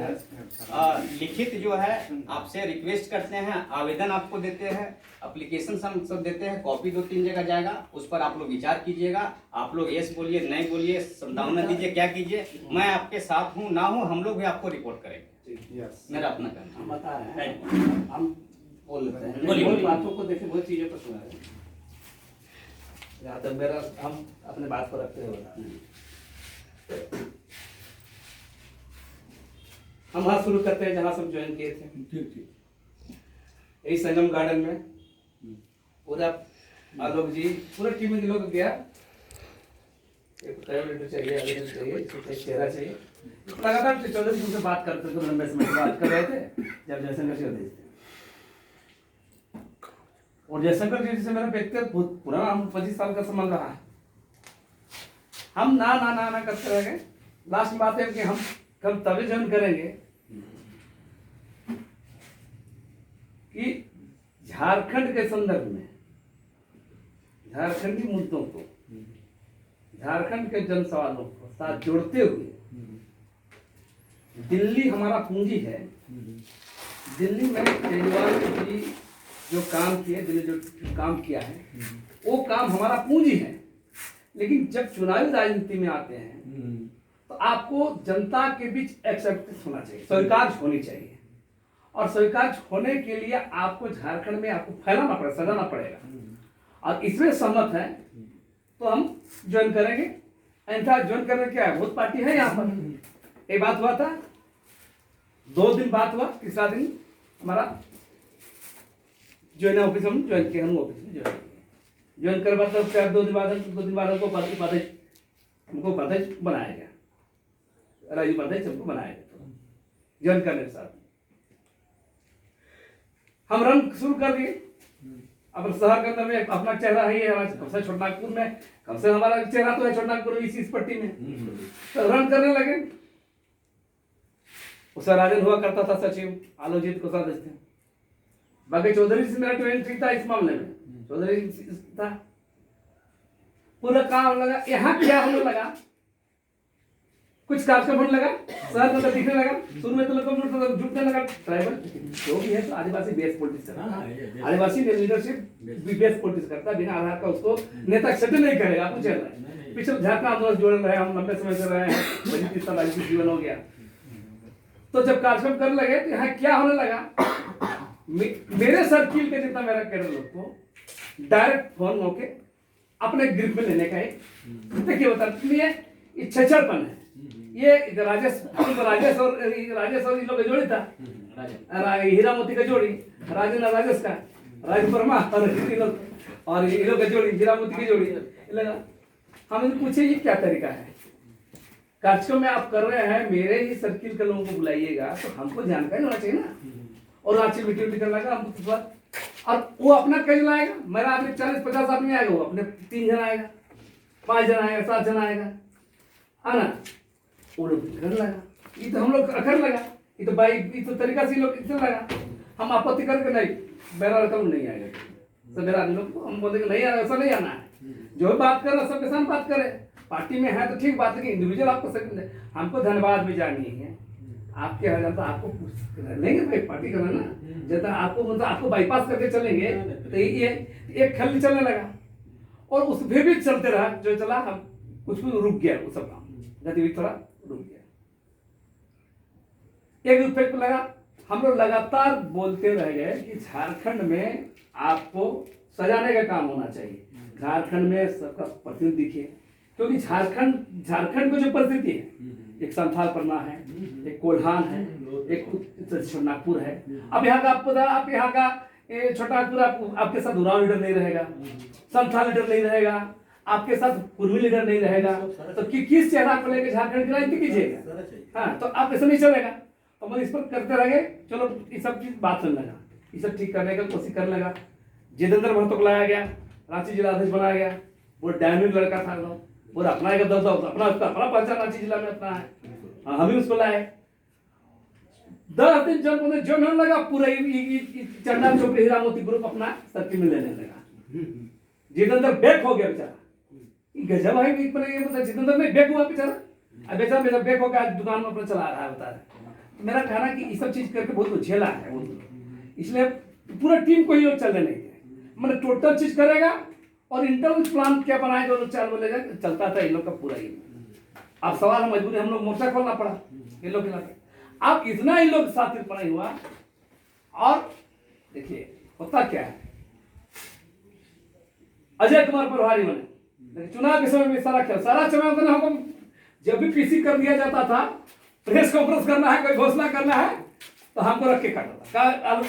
लिखित जो है आपसे रिक्वेस्ट करते हैं, आवेदन आपको देते हैं, एप्लीकेशन सब देते हैं, कॉपी 2-3 जगह जाएगा, उस पर आप लोग विचार कीजिएगा, आप लोग यस बोलिए नहीं बोलिए, संभावना दीजिए, क्या कीजिए, मैं आपके साथ हूँ ना हूँ, हम लोग भी आपको रिपोर्ट करेंगे। मेरा अपना कहना हम बता रहे हैं, हम बोल लेते हैं, बोलिए, बहुत बोलिए। बातों को देखें, बहुत चीजों को सुना रहे हैं। जहाँ तक मेरा, हम अपने बात को रखते हुए बता रहे हैं। हम वहाँ शुरू करते हैं जहाँ से हम ज्वाइन किए थे, ठीक ठीक, यही संगम गार्डन में पूरा आलोक जी पूरा टीम के लोग गया, एक लीडर चाहिए, आवेदन चाहिए, एक चेहरा चाहिए, लगातार चौधरी जी से बात करते थे, लंबे समय से बात कर रहे थे जब जयशंकर जी होते थे। और जयशंकर जी से मेरा व्यक्तिगत बहुत पुराना, हम 25 साल का संबंध रहा है। हम ना करते रह गए, लास्ट में बात है कि हम कब तभी ज्वाइन करेंगे कि झारखंड के संदर्भ में, झारखंडी मुद्दों को, झारखंड के जन सवालों को साथ जोड़ते हुए, दिल्ली हमारा पूंजी है, दिल्ली में केजरीवाल जी जो काम किए, दिल्ली जो काम किया है वो काम हमारा पूंजी है, लेकिन जब चुनावी राजनीति में आते हैं तो आपको जनता के बीच एक्सेप्टेंस होना चाहिए, स्वीकार होनी चाहिए, और स्वीकार होने के लिए आपको झारखंड में आपको फैलाना पड़ेगा, सजाना पड़ेगा, और इसमें सहमत है तो हम ज्वाइन करेंगे। अन्यथा ज्वाइन करने क्या है, बहुत पार्टी है यहाँ पर। एक बात हुआ था, 2 दिन बात हुआ, तीसरा दिन हमारा ज्वाइन ऑफिस हम ज्वाइन किया, हम ऑफिस में ज्वाइन कर बाद 2 दिन बाद हमको उपाध्यक्ष बनाया गया, राजू उपाध्यक्ष हमको बनाया गया ज्वाइन करने के साथ। हम रन शुरू कर दिए, अब शहर के अंदर में अपना चेहरा है, कम से छोटनागपुर में कम से हमारा चेहरा तो है, छोटनागपुर इस पट्टी में, तो रन करने लगे। उसका राजन हुआ करता था सचिव, आलोजित कोषाध्यक्ष थे, बाकी चौधरी से मेरा 23 था इस मामले में, चौधरी था, पूरा काम लगा। यहाँ क्या होने लगा, कुछ कार्यक्रम होने लगा, शहर में दिखने लगा, शुरू में तो लोग जुटने लगा, ट्राइबल जो भी है तो आदिवासी बेस पॉलिटिक्स करता है, आदिवासी लीडरशिप बेस पॉलिटिक्स करता है, बिना आधार का उसको नेता एक्सेप्ट नहीं करेगा, आपको चल रहा है। पिछले झारखंड आंदोलन जोड़ रहे हैं, हम लंबे समय से रहे हैं, 25 साल राजनीतिक जीवन हो गया। तो जब कार्यक्रम करने लगे तो यहाँ क्या होने लगा, मेरे सर्किल के जितना मेरा कह लोग को डायरेक्ट फोन होके अपने ग्रिप में लेने का है। देखिए बता ये छेछड़पन है। ये राजेश और इन लोग का जोड़ी था, हीरा मोती का जोड़ी, राजन और राजेश का, राज वर्मा और इन लोग का जोड़ी, हीरा मोती की जोड़ी लगा। हम इनको पूछे ये क्या तरीका है, कार्यक्रम में आप कर रहे हैं, मेरे ही सर्किल के लोगों को बुलाइएगा तो हमको जानकारी होना चाहिए ना। और रांची मीटिंग कर लगा हमको, और वो अपना कहीं लाएगा, मेरा आदमी 40-50 आदमी आएगा, वो अपने 3 जन आएगा, 5 जन आएगा, 7 जन आएगा, आना वो लोग कर लगा। ये तो हम लोग कर लगा, ये तो भाई ये तो तरीका से लोग चल लगा। हम आपत्ति करके नहीं, मेरा रकम नहीं आएगा, सब मेरा आदमी लोग हम बोलते नहीं आना, ऐसा नहीं आना है। जो भी बात कर रहा सबके साथ बात करे, पार्टी में है तो ठीक बात है कि इंडिविजुअल आपको हमको धन्यवाद भी जानिए है आपके यहाँ जनता आपको लेंगे भाई पार्टी करना ना, जनता आपको मतलब आपको बाईपास करके चलेंगे तो ये एक खल्ली चलने लगा और उस फिर भी चलते रहा, जो चला हम कुछ भी रुक गया, वो सब काम गतिविधि थोड़ा रुक गया। एक इफेक्ट लगा, हम लोग लगातार बोलते रह गए कि झारखंड में आपको सजाने का काम होना चाहिए, झारखंड में सबका प्रतिनिधि दिखे, क्योंकि झारखंड की जो परिस्थिति है, एक संथाल पन्ना है, एक कोल्हान है, एक नागपुर है। अब यहाँ का आप यहाँ का छोटापुर आपके साथ उराव लीडर नहीं रहेगा, संथाल लीडर नहीं रहेगा, आपके साथ कुर्मी लीडर नहीं रहेगा, तो किस चेहरा को लेकर झारखंड की राजनीति कीजिएगा। हाँ, तो आप ऐसा नहीं चलेगा। तो मैं इस पर करते रहे, चलो ये सब चीज बात सुन लगा, ये सब ठीक करने का कोशिश करने लगा। जितेंद्र महतो को लाया गया, रांची जिला अध्यक्ष बनाया गया, वो डायमंड लड़का था, वो अपना एक दबदबा अपना पहचान रांची जिला में अपना है। हम भी उसको लाए, 10 दिन जो न लगा पूरा चंडा चौक हीरा मोती ग्रुप अपना सर्किल में लेने लगा। जितेंद्र बैक हो गया बेचारा, गजब है। जितेंद्र नहीं बैक हुआ बेचारा, बेचारा मेरा बैक होकर आज दुकान में अपना चला रहा है, बता रहा है। मेरा कहना कि ये सब चीज करके बहुत झेला है, इसलिए पूरा टीम को ही लोग चलने नहीं थे। मैंने टोटल चीज करेगा और इंटरनल प्लान क्या बनाएगा लोग चाल बोलेगा, चलता था इन लोग का पूरा ही। अब सवाल है मजबूरी हम लोग मोर्चा खोलना पड़ा इन लोग के नाते। अब इतना इन लोग साथ नहीं हुआ। और देखिए होता क्या है, अजय कुमार प्रभारी बने, चुनाव के समय में सारा समय हमको जब भी पीसी कर दिया जाता था, प्रेस कॉन्फ्रेंस करना है, कोई घोषणा करना है तो हमको रख के करता था।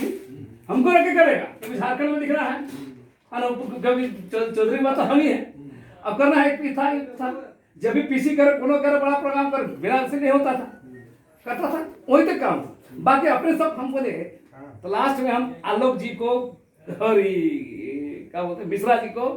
हमको रख के करेगा, क्योंकि झारखंड में दिख रहा है कभी चौधरी बात तो हम ही है। अब करना है था जब भी पीसी करे, कोनो करे, बड़ा प्रोग्राम कर, बिना से नहीं होता था, करता था, वही तक काम था। बाकी अपने सब हम बोले तो लास्ट में हम आलोक जी को और क्या बोलते मिश्रा जी को,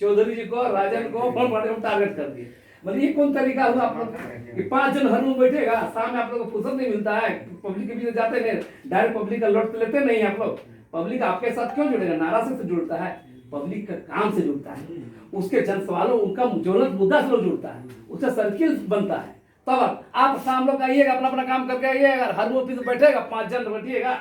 चौधरी जी को, राजन को फोन हम टारगेट कर दिए। मतलब ये कौन तरीका हुआ आप लोग कि 5 जन हर रूम बैठेगा, शाम में आप लोग को फुर्सत नहीं मिलता है, पब्लिक के बीच जाते नहीं, डायरेक्ट पब्लिक का लौट लेते नहीं आप लोग। पब्लिक आपके साथ क्यों जुड़ेगा, नारा से जुड़ता है, पब्लिक का काम से जुड़ता है, उसके जन सवालों उनका ज्वलंत मुद्दा से जुड़ता है, उसका सर्किल बनता है। तब आप शाम लोग आइएगा, अपना अपना काम करके आइएगा, हर ऑफिस बैठेगा, 5 जन बैठिएगा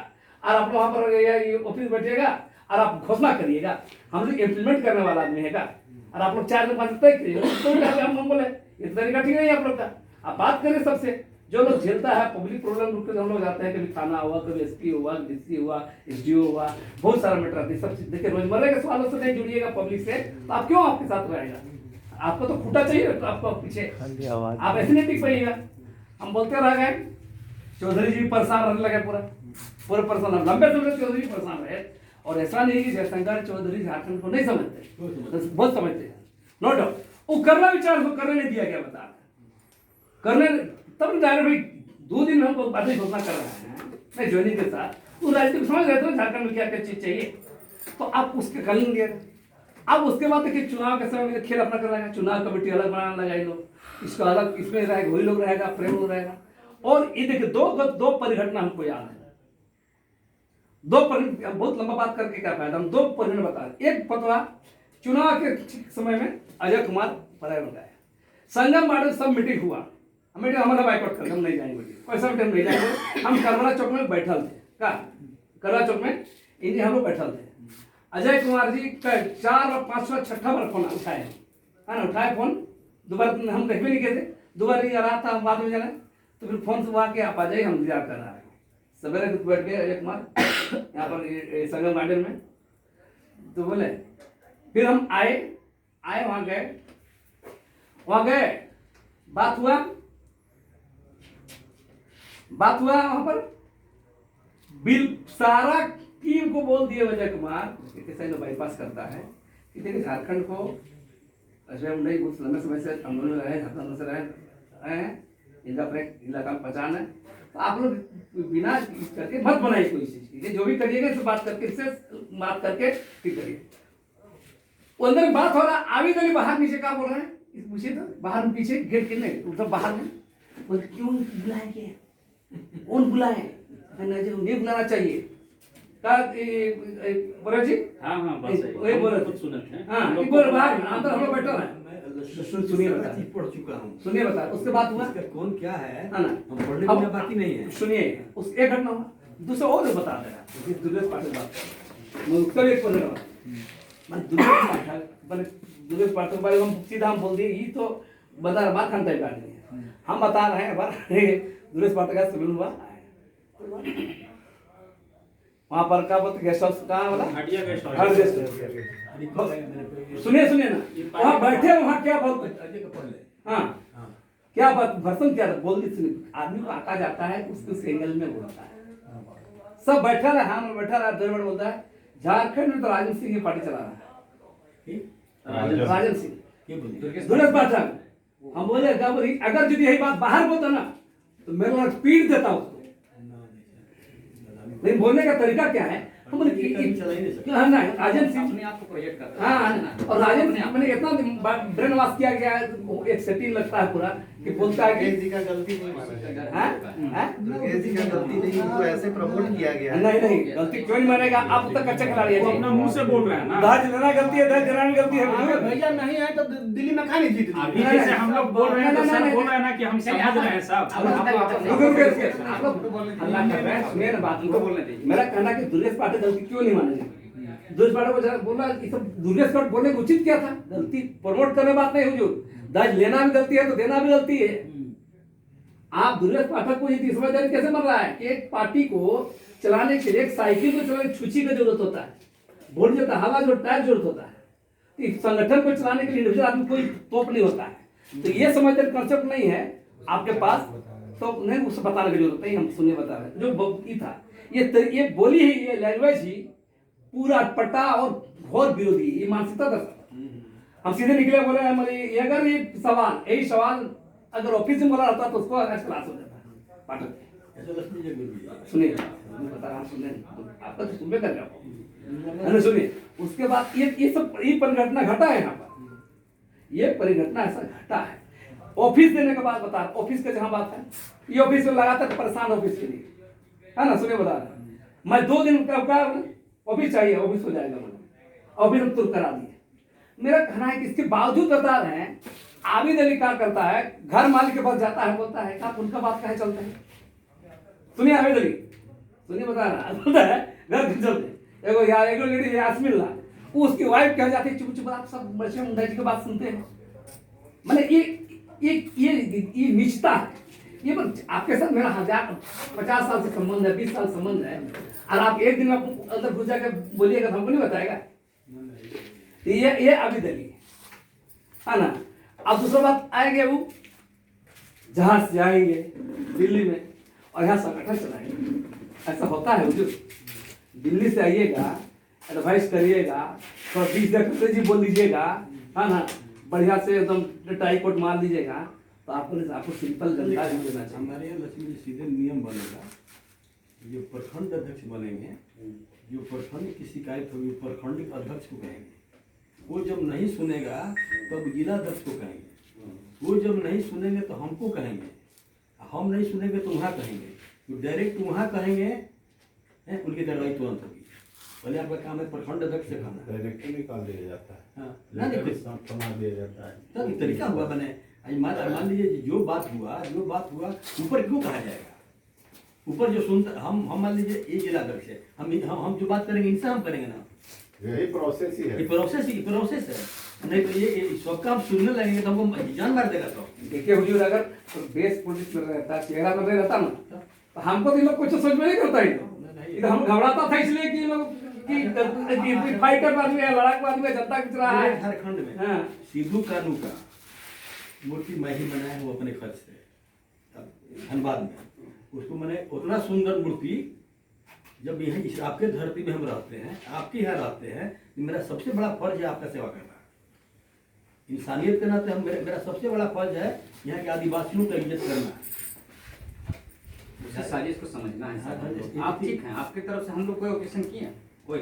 और आप वहाँ पर ऑफिस बैठिएगा और आप घोषणा करिएगा। हम लोग इम्प्लीमेंट करने वाला आदमी है का, और आप लोग 4 दिन 5 दिन तय करिएगा। हम बोले ये तरीका ठीक नहीं है आप लोग का। आप बात करें सबसे, जो लोग झेलता है पब्लिक प्रॉब्लम रुक के हम लोग जाते हैं, कभी थाना हुआ, कभी एसपी हुआ, डीसी हुआ, एसडीओ हुआ, बहुत सारा मैटर आते हैं। सब चीज देखिए, रोजमर्रा के सवालों से नहीं जुड़िएगा पब्लिक से तो आप क्यों आपके साथ रहेगा। आपको तो खूटा चाहिए, तो आपको पीछे आप ऐसे नहीं टिक पाइएगा। हम बोलते रह गए, चौधरी जी परेशान रहने लगे, पूरा परेशान, लंबे समय चौधरी परेशान रहे। और ऐसा नहीं कि जयशंकर चौधरी झारखंड को नहीं समझते, बहुत समझते हैं, नो डाउट। वो करना विचार को करने नहीं दिया गया, बता करने तब डायरेक्ट भाई 2 दिन हमको बातें घोषणा कर रहे हैं मैं ज्वाइनिंग के साथ, वो राजनीति समझ रहे थे झारखंड में क्या क्या चीज चाहिए, तो आप उसके कर लेंगे। अब उसके बाद देखिए चुनाव के समय में खेल अपना कर रहे हैं, चुनाव कमेटी अलग बनाने लगा लोग, इसका अलग इसमें रहेगा, वही लोग रहेगा, प्रेम लोग रहेगा। और ये देखिए दो परिघटना हमको याद है, बहुत लंबा बात करके क्या फायदा, हम 2 परिघटना बता रहे। एक फतवा चुनाव के समय में अजय कुमार पराय लगाया, संगम बाड़े सब मीटिंग हुआ, मीटिंग हमारा बाइकआउट कर, हम नहीं जाएंगे, कोई सा मीटिंग नहीं जाएंगे। हम करवला चौक में बैठल थे, का करवला चौक में इन्हीं हम लोग बैठल थे। अजय कुमार जी का 4 और 5 और 6 बार फोन उठाए, है ना, उठाए फोन, दोबारा हम देख भी नहीं गए थे, दोबारा नहीं आ रहा था, हम बाद में जाना, तो फिर फोन से वहाँ के आप आ जाइए, हम इंतजार कर रहा है, सवेरे कुछ बैठ गए अजय कुमार यहाँ पर ये संगम गार्डन में, तो बोले फिर हम आए वहाँ गए बात हुआ वहाँ पर बिल सारा टीम को बोल दिए अजय कुमार कैसे बाईपास करता है कि देखिए झारखंड को अजय मुंडई कुछ लंबे समय से आंदोलन में रहे, झारखंड से रहे हैं, इनका अपने इलाका में पहचान है, तो आप लोग बिना करके मत बनाइए कोई चीज की, जो भी करिएगा इससे बात करके ठीक करिए। वो अंदर बात हो रहा, आविद अली बाहर नीचे क्या बोल रहे हैं, पूछिए तो बाहर पीछे गेट के नहीं उधर बाहर में बोलते क्यों बुलाए क्या, कौन बुलाए, नहीं बुलाना चाहिए बोले जी। हाँ बस वही बोले कुछ सुने थे। हाँ बोल बाहर अंदर हम लोग बैठे हैं। सुनिए पढ़ चुका हूँ। सुनिए बता, उसके बाद हुआ कौन क्या है ना हम पढ़ने में बाकी नहीं है। सुनिए उस एक घटना हुआ, दूसरा और बता दे रहा दुर्गेश पाठक बात मैं उसका भी एक बोल रहा मैं दुर्गेश पाठक बारे हम सीधा हम बोल दिए ये तो बता रहा बात खानता है हम बता रहे हैं दुर्गेश पाठक का सिविल हुआ वहाँ पर क्या बोलते गेस्ट हाउस कहाँ वाला हटिया गेस्ट सुनिए ना वहाँ बैठे वहाँ क्या बोलते हाँ क्या बात भर्सन क्या बोल दी सुनिए, आदमी को आका जाता है उस एंगल में बोलता है, सब बैठा रहा हाँ बैठा रहा दरबार बोलता है झारखंड में तो राजन सिंह की पार्टी चला रहा है, राजन सिंह दुर्गेश पाठक। हम बोले अगर यदि यही बात बाहर बोलता ना तो मेरे पीट देता उसको, लेकिन बोलने का तरीका क्या है हम राजन सिंह अपने आप को प्रोजेक्ट करता है। हाँ और राजन सिंह मैंने इतना ब्रेन वॉश किया गया है, एक सेटिंग लगता है पूरा कि बोलता है कि जी का गलती नहीं माना हैं दुर्गेश जी का गलती नहीं, उनको ऐसे प्रमोट किया गया है। नहीं गलती क्यों नहीं मानेगा, आप तक अच्छा खिलाड़ी है, अपना मुंह से बोल रहे हैं ना। दाज लेना गलती है, दाज देना गलती है भैया नहीं है तो दिल्ली में खाने जीत अभी जैसे हम लोग बोल रहे हैं तो सर बोल रहे हैं ना कि हम समझ रहे हैं सब। आप लोग अल्लाह कर रहे हैं, सुनिए ना बात उनको बोलने दीजिए। मेरा कहना कि दुर्गेश पाठक गलती क्यों नहीं मानेगा, दुर्गेश पाठक को जरा बोला ये सब दुर्गेश पाठक बोलने को उचित क्या था, गलती प्रमोट करने बात नहीं हुजूर, दाज लेना भी गलती है तो देना भी गलती है। आप दुर्गेश पाठक को ये समझदारी कैसे बन रहा है कि एक पार्टी को चलाने के लिए एक साइकिल को चलाने छुची का जरूरत होता है, बोल जाता है हवा जो टायर जरूरत होता है, तो संगठन को चलाने के लिए इंडिविजुअल आदमी कोई तोप नहीं होता है। तो ये समझदारी कंसेप्ट नहीं है आपके पास तो नहीं उससे बताने की जरूरत नहीं, हम सुनिए बता रहे हैं जो ये था ये बोली ही ये लैंग्वेज ही पूरा पटा और घोर विरोधी ये मानसिकता था। हम सीधे निकले बोले अगर ये सवाल यही सवाल अगर ऑफिस में बोला रहता तो उसको क्लास हो जाता पाठक। सुनिए बता रहा सुनिए आपका तो सुनबे कर रहा सुनिए। उसके बाद ये सब ये परिघटना घटा है यहाँ पर, ये परिघटना ऐसा घटा है ऑफिस देने के बाद बता रहा ऑफिस का जहाँ बात है ये ऑफिस में लगातार परेशान ऑफिस के लिए है ना। सुनिए बता रहा मैं 2 दिन का ऑफिस चाहिए, ऑफिस हो जाएगा मैंने ऑफिस हम तुरंत करा दिए। मेरा कहना है कि इसके बावजूद बता रहे हैं आबिद अली क्या करता है, घर मालिक के पास जाता है बोलता है आप उनका बात कहे चलते हैं। सुनिए आबिद अली सुनिए बता रहा बोलता है घर चलते एगो लेडी यास्मिन ला उसकी वाइफ कह जाती है चुप चुप आप सब बच्चे मुंडा जी की बात सुनते हैं। मैंने ये निचता है ये आपके साथ मेरा 50 साल से संबंध है, 20 साल संबंध है और आप एक दिन में अंदर घुस जाकर बोलिएगा तो हमको नहीं बताएगा। ये आबिद अली है ना। अब दूसरा बात आएंगे वो जहाज से जाएंगे दिल्ली में और यहाँ संगठन चलाएंगे, ऐसा होता है जो दिल्ली से आइएगा एडवाइस करिएगा तो 20 जी बोल दीजिएगा है ना, बढ़िया से एकदम टाई कोट मार दीजिएगा तो आपको सिंपल जनता भी देना चाहिए। हमारे यहाँ लक्ष्मी जी सीधे नियम बनेगा, जो प्रखंड अध्यक्ष बनेंगे जो प्रखंड की शिकायत होगी प्रखंड अध्यक्ष को कहेंगे, वो जब नहीं सुनेगा तब जिला अध्यक्ष को कहेंगे, वो जब नहीं सुनेंगे तो हमको कहेंगे, हम नहीं सुनेंगे तो वहाँ कहेंगे, तो डायरेक्ट वहाँ कहेंगे उनकी कार्रवाई तुरंत होगी। पहले आपका काम है प्रखंड अध्यक्ष से कहना, डायरेक्ट निकाल दिया जाता है। हाँ ना देखिए थमा दिया जाता है। तो तरीका हुआ बने मान लीजिए जो बात हुआ ऊपर क्यों कहा जाएगा, ऊपर जो सुनता हम मान लीजिए ये जिला अध्यक्ष है, हम जो बात करेंगे इनसे हम करेंगे ना, यही प्रोसेस ही है। ये प्रोसेस है। नहीं तो ये सबका हम सुनने लगेंगे तो हमको जान मार देगा। तो देखिए हुजूर अगर बेस पुलिस में रहता चेहरा में रहता ना तो हमको तो इन लोग कुछ समझ में नहीं करता ही तो हम घबराता था इसलिए कि लोग कि फाइटर आदमी है, लड़ाकू आदमी है, जनता की तरह है। झारखंड में हाँ। सिद्धू कानू का मूर्ति मैं ही बनाया हूँ अपने खर्च से धनबाद में। उसको मैंने उतना सुंदर मूर्ति, जब यही इस आपके धरती में हम रहते हैं, आपके यहाँ रहते हैं, तो मेरा सबसे बड़ा फर्ज है आपका सेवा करना। इंसानियत के नाते हम मेरा सबसे बड़ा फर्ज है यहाँ के आदिवासियों का इज्जत करना। उसी साजिश को समझना है सर। आप ठीक हैं, आपकी तरफ से हम लोग कोई ऑपरेशन किए कोई,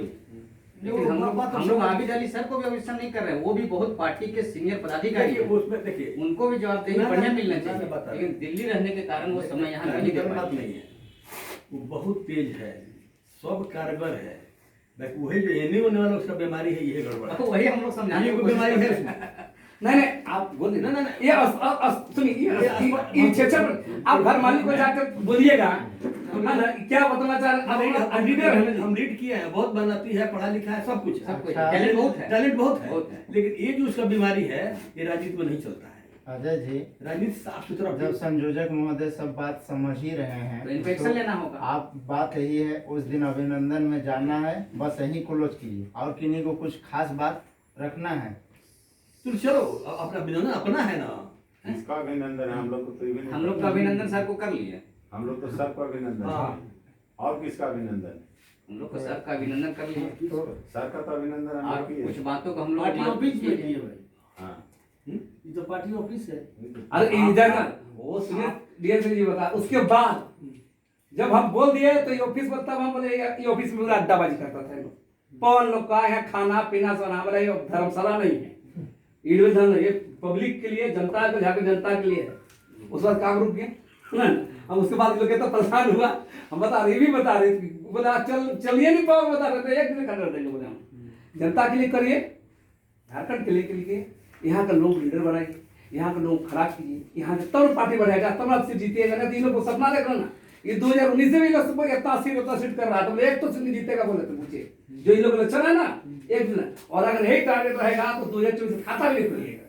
लेकिन हम लोग आबिद अली सर को भी ऑपरेशन नहीं कर रहे हैं। वो भी बहुत पार्टी के सीनियर पदाधिकारी हैं, उसमें देखिए उनको भी जवाबदेही बढ़िया मिलना चाहिए, लेकिन दिल्ली रहने के कारण वो समय यहाँ नहीं दे बात पाते। नहीं है। वो बहुत तेज है, सब कारगर है, वही जो एने होने वाला उसका बीमारी है, ये गड़बड़ है। तो वही हम लोग समझाने की कोशिश बीमारी कर है। रहे हैं। नहीं आप बोलिए ना ये सुनिए आप घर मालिक को जाकर बोलिएगा क्या बताना चाह रहे हैं। हम रीड किए हैं, बहुत बनाती है, पढ़ा लिखा है, सब कुछ है, टैलेंट बहुत है, टैलेंट बहुत है, लेकिन ये जो उसका बीमारी है ये राजनीति में नहीं चलता है। अजय जी, राजनीति साफ सुथरा, जब संयोजक महोदय सब बात समझ ही रहे हैं तो इन्फेक्शन लेना होगा। आप बात यही है, उस दिन अभिनंदन में जाना है, बस यही क्लोज कीजिए और किन्हीं को कुछ खास बात रखना है तो चलो अपना अभिनंदन अपना है ना। इसका अभिनंदन है, हम लोग को तो हम लोग का अभिनंदन सर को कर लिए, हम लोग तो सर को अभिनंदन है। और किसका अभिनंदन? हम लोग को सर का अभिनंदन कर लिए, सर का तो अभिनंदन हम और लोग किए। कुछ बातों को हम लोग पार्टी ऑफिस में दिए भाई, हाँ, ये तो पार्टी ऑफिस है। अरे इधर ना वो सुनिए डीएसपी जी बता, उसके बाद जब हम बोल दिए तो ये ऑफिस में, तब हम बोले ये ऑफिस में पूरा अड्डाबाजी करता था लोग, पवन लोग का है खाना पीना सोना, बोला ये धर्मशाला नहीं है, ये पब्लिक के लिए, जनता को जाकर जनता के लिए है। उस वक्त काम रुक गया। हम उसके बाद लोग तो परेशान हुआ, हम बता रहे भी बता रहे, बोला चलिए नहीं पाओ, बता रहे थे एक दिन कर देंगे, बोले हम जनता के लिए करिए, झारखंड के लिए यहाँ का लोग लीडर बनाइए, यहाँ के लोग खराब कीजिए, यहाँ से तब पार्टी बढ़ाएगा, तब आपसे जीतेगा। नहीं तो को सपना देख ना, ये 2019 से भी लोग इतना सीट कर रहा था, एक तो सीट जीतेगा बोले तो पूछे जो इन लोग इलेक्शन है ना एक दिन, और अगर यही टारगेट रहेगा तो 2024 खाता भी नहीं खुलेगा।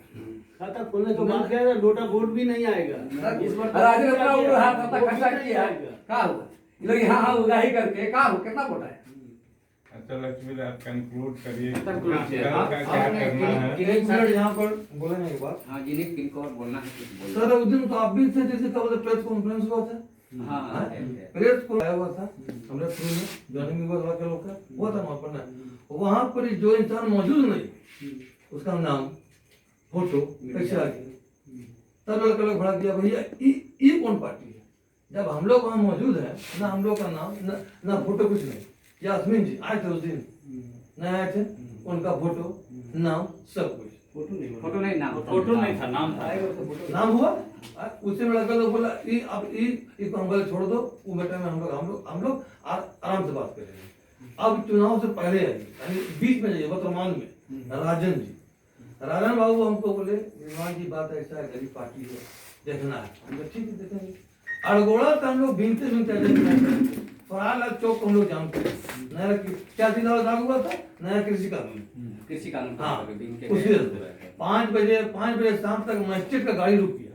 खाता खोलने के बाद क्या है, लोटा वोट भी नहीं आएगा। इस बार राजे अपना उड़ रहा था, खर्चा किया क्या हुआ, ये लोग यहाँ उगा ही करके क्या हो, कितना वोट आया। अच्छा लक्ष्मी, आप कंक्लूड करिए क्या करना है यहाँ पर बोलेंगे एक बात। हाँ, जिन्हें किनको और बोलना है कुछ बोलो। सर उस दिन तो आप भी थे, जैसे कब प्रेस कॉन्फ्रेंस हुआ था, प्रेस को आया हुआ था हमने शुरू में ज्वाइनिंग हुआ के लोग का हुआ था वहाँ पर ना, वहाँ पर जो इंसान मौजूद नहीं उसका नाम फोटो कैसे आ गया, तब लड़का लोग भड़ा दिया भैया ये कौन पार्टी है, जब हम लोग वहाँ मौजूद है ना, हम लोग का नाम ना फोटो कुछ नहीं। यास्मीन जी आए थे उस दिन, नहीं आए थे, उनका फोटो नाम सब कुछ, फोटो नहीं, नाम फोटो नहीं था, नाम था, नाम हुआ। उससे में लड़का लोग बोला अब इसको हम बोले छोड़ दो, वो बेटा में हम लोग आराम से बात करेंगे। अब चुनाव से पहले आई, यानी बीच में जाइए वर्तमान में राजन जी, राजन बाबू हमको बोले निर्माण की बात ऐसा है, गरीब पार्टी है, देखना है। हम लोग ठीक है देखेंगे। अड़गोड़ा तो हम लोग बिनते फरालाल चौक हम लोग जानते हैं, नया क्या दिन लागू हुआ था, नया कृषि कानून, हाँ उसी 5 बजे शाम तक मस्जिद का गाड़ी रुक गया,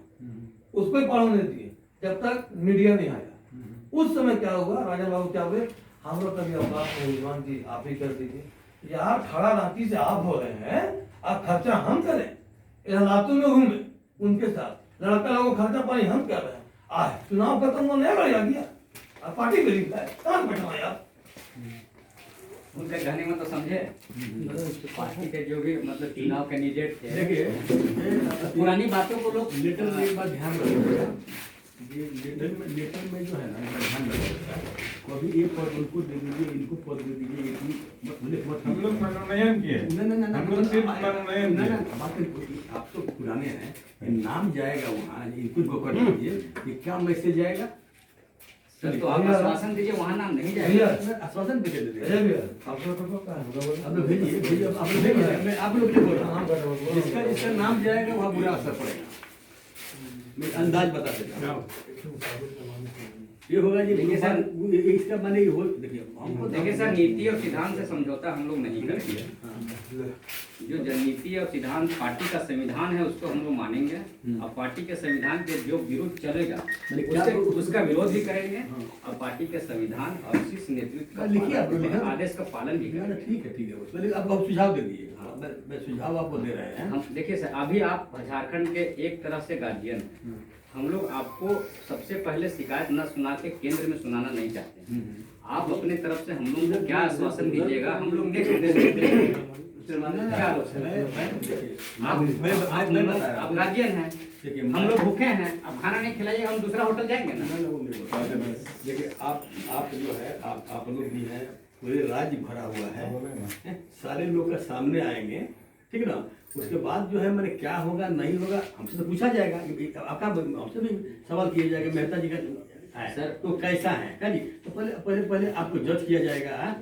उसको ही पढ़ो नहीं दिए जब तक मीडिया नहीं आया। उस समय क्या हुआ, राजन बाबू क्या हुए, हम लोग कभी अवकाश में रिजवान जी आप ही कर दीजिए यार, खड़ा रांची से आप हो रहे हैं, आप खर्चा हम करें, रातों में घूमे उनके साथ, लड़का लोगों खर्चा पानी हम कर रहे हैं, आए चुनाव खत्म हो नया गाड़ी आ गया, अब पार्टी गरीब है, कहाँ बैठा यार। उनके कहने में तो समझे पार्टी के जो भी मतलब चुनाव कैंडिडेट थे, देखिए पुरानी बातों को लोग लेटर में एक बात ध्यान रखिएगा, लेटर में जो है ना ध्यान रखिएगा, कभी एक पद उनको दे दीजिए, इनको पद दे दीजिए, हम लोग मनोनयन किए, हम लोग सिर्फ मनोनयन किए। आप तो पुराने हैं, नाम जाएगा वहाँ, इनको को कर दीजिए, ये क्या मैसेज जाएगा। सर तो आप आश्वासन दीजिए, वहाँ नाम नहीं जाएगा, आश्वासन दे दीजिए, आप लोग भेजिए, आप लोग बोल रहा हूँ, जिसका नाम जाएगा वहाँ बुरा असर पड़ेगा, मैं अंदाज बता देता हूँ। ये होगा जी देखिए सर, इसका माने ये हो देखिए हमको देखिए सर, नीति और सिद्धांत से समझौता हम लोग नहीं करेंगे। जो नीति और सिद्धांत पार्टी का संविधान है उसको हम लोग मानेंगे, और पार्टी के संविधान के जो विरोध चलेगा उसका विरोध भी करेंगे, और पार्टी के संविधान और शीर्ष नेतृत्व का आदेश का पालन भी करेंगे। ठीक है उसमें आप सुझाव दे दीजिए। मैं सुझाव आपको दे रहे हैं। हम देखिए सर, अभी आप झारखंड के एक तरह से गार्जियन हैं। हम लोग आपको सबसे पहले शिकायत न सुना के केंद्र में सुनाना नहीं चाहते। आप अपने तरफ से हम लोग को क्या आश्वासन दीजिएगा, हम लोग नेक्स्ट आप गार्जियन हैं, हम लोग भूखे हैं, आप खाना नहीं खिलाइए, हम दूसरा होटल जाएंगे ना। देखिए आप जो है आप लोग भी हैं, पूरे राज्य भरा हुआ है, सारे लोग का सामने आएंगे, ठीक ना। उसके बाद जो है मैंने क्या होगा नहीं होगा हमसे तो पूछा जाएगा, आपका हमसे भी सवाल किया जाएगा मेहता जी का है सर तो कैसा है जी, तो पहले आपको जज किया जाएगा।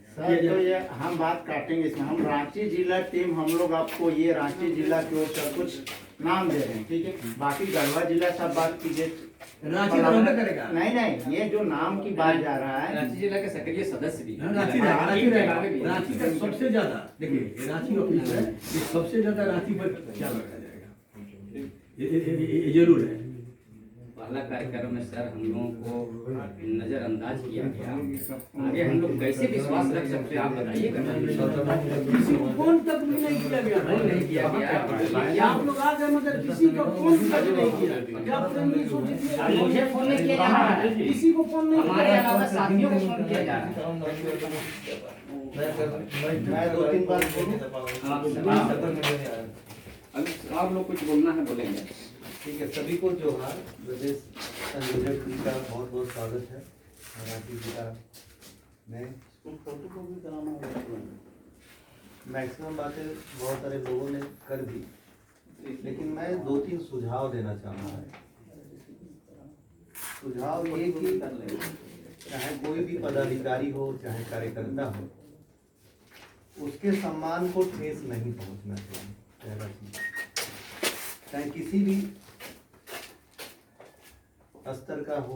सर तो ये हम बात काटेंगे इसमें। हम रांची जिला टीम हम लोग आपको ये रांची जिला की ओर से कुछ नाम दे रहे हैं, ठीक है। बाकी गढ़वा जिला सब बात कीजिए, रांची करेगा। नहीं ये जो नाम की बात जा रहा है, रांची जिला के सक्रिय सदस्य भी रांची का सबसे ज्यादा देखिए रांची ऑफिस है, सबसे ज्यादा रांची पर क्या रखा जाएगा, ये जरूर है। पहला कार्यक्रम में सर हम लोगों को नजरअंदाज किया गया, आगे हम लोग कैसे विश्वास रख सकते हैं आप बताइएगा। किसी को फोन तक भी नहीं किया गया, नहीं किया गया, आप लोग आ गए मगर किसी को फोन तक नहीं किया। मुझे फोन नहीं किया जा रहा है, किसी को फोन नहीं, हमारे अलावा साथियों को फोन किया जा रहा है। मैं 2-3 बार आप लोग कुछ बोलना है बोलेंगे। ठीक है, सभी को जोहार। प्रदेश संयोजक जी का बहुत बहुत स्वागत है रांची जिला में। मैक्सिमम बातें बहुत सारे लोगों ने कर दी, लेकिन मैं 2-3 सुझाव देना चाहूँगा। सुझाव ये कि चाहे कोई भी पदाधिकारी हो चाहे कार्यकर्ता हो, उसके सम्मान को ठेस नहीं पहुँचना चाहिए। पहला चीज, चाहे किसी भी स्तर का हो,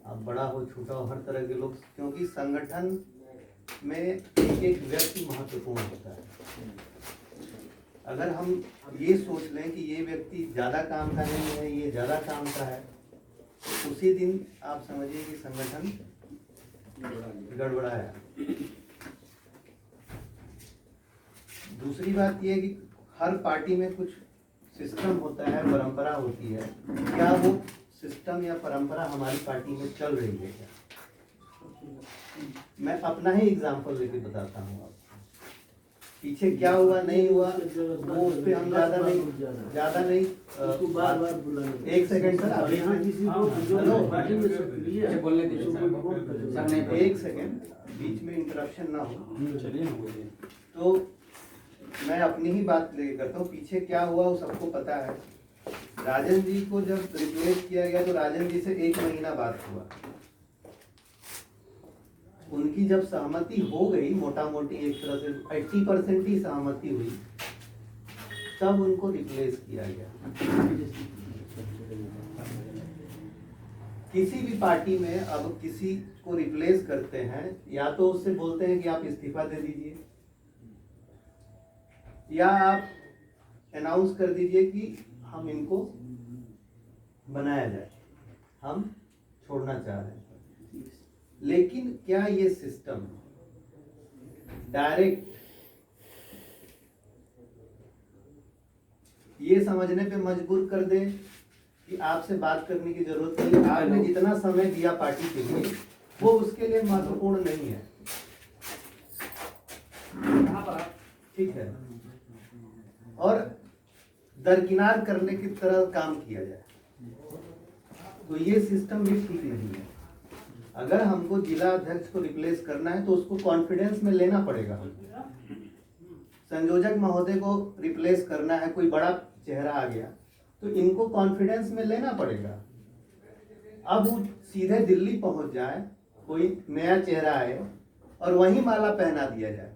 आप बड़ा हो छोटा हो, हर तरह के लोग, क्योंकि संगठन में एक व्यक्ति महत्वपूर्ण होता है। अगर हम ये सोच लें कि ये व्यक्ति ज़्यादा काम का नहीं है, ये ज़्यादा काम का है, तो उसी दिन आप समझिए कि संगठन गड़बड़ाया। दूसरी बात ये है कि हर पार्टी में कुछ सिस्टम होता है, परंपरा होती है। क्या वो सिस्टम या परंपरा हमारी पार्टी में चल रही है क्या? मैं अपना ही एग्जांपल लेके बताता हूँ आपको। पीछे क्या हुआ नहीं हुआ वो उस पर हम ज़्यादा नहीं बार एक सेकंड सर, अभी एक सेकंड बीच में इंटरप्शन ना हो। तो मैं अपनी ही बात लेके करता हूँ। पीछे क्या हुआ वो सबको पता है। राजन जी को जब रिप्लेस किया गया तो राजन जी से 1 महीना बाद हुआ। उनकी जब सहमति हो गई, मोटा मोटी एक तरह से 80% ही सहमति हुई, तब उनको रिप्लेस किया गया। किसी भी पार्टी में अब किसी को रिप्लेस करते हैं, या तो उससे बोलते हैं कि आप इस्तीफा दे दीजिए, या आप अनाउंस कर दीजिए कि हम इनको बनाया जाए, हम छोड़ना चाह रहे हैं। लेकिन क्या ये सिस्टम डायरेक्ट ये समझने पे मजबूर कर दे कि आपसे बात करने की जरूरत नहीं, आपने जितना समय दिया पार्टी के लिए वो उसके लिए महत्वपूर्ण नहीं है, ठीक है, और दरकिनार करने की तरह काम किया जाए, तो ये सिस्टम भी ठीक नहीं है। अगर हमको जिला अध्यक्ष को रिप्लेस करना है तो उसको कॉन्फिडेंस में लेना पड़ेगा। संयोजक महोदय को रिप्लेस करना है, कोई बड़ा चेहरा आ गया तो इनको कॉन्फिडेंस में लेना पड़ेगा। अब वो सीधे दिल्ली पहुंच जाए, कोई नया चेहरा आए और वहीं माला पहना दिया जाए,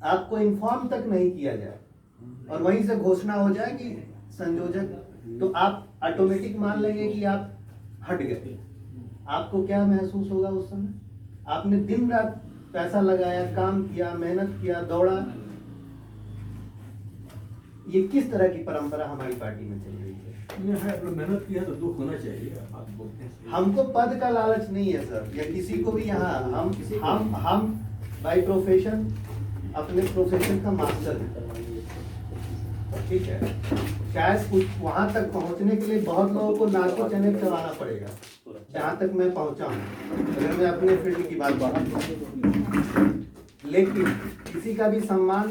आपको इन्फॉर्म तक नहीं किया जाए और वहीं से घोषणा हो जाए कि संयोजक, तो आप ऑटोमेटिक मान लेंगे कि आप हट गए। आपको क्या महसूस होगा उस समय? आपने दिन रात पैसा लगाया, काम किया, मेहनत किया, दौड़ा। ये किस तरह की परंपरा हमारी पार्टी में चल रही है? ये है, अपना मेहनत किया तो दुख होना चाहिए, आप बोलते हैं। हमको पद का लालच नहीं है सर, या किसी को भी यहाँ हम बाय प्रोफेशन अपने प्रोफेशन का मास्टर है, ठीक है। शायद कुछ वहां तक पहुंचने के लिए बहुत लोगों को नाको चने चलाना पड़ेगा, जहां तक मैं पहुंचा हूं, अगर मैं अपने फील्ड की बात करूं। लेकिन किसी का भी सम्मान,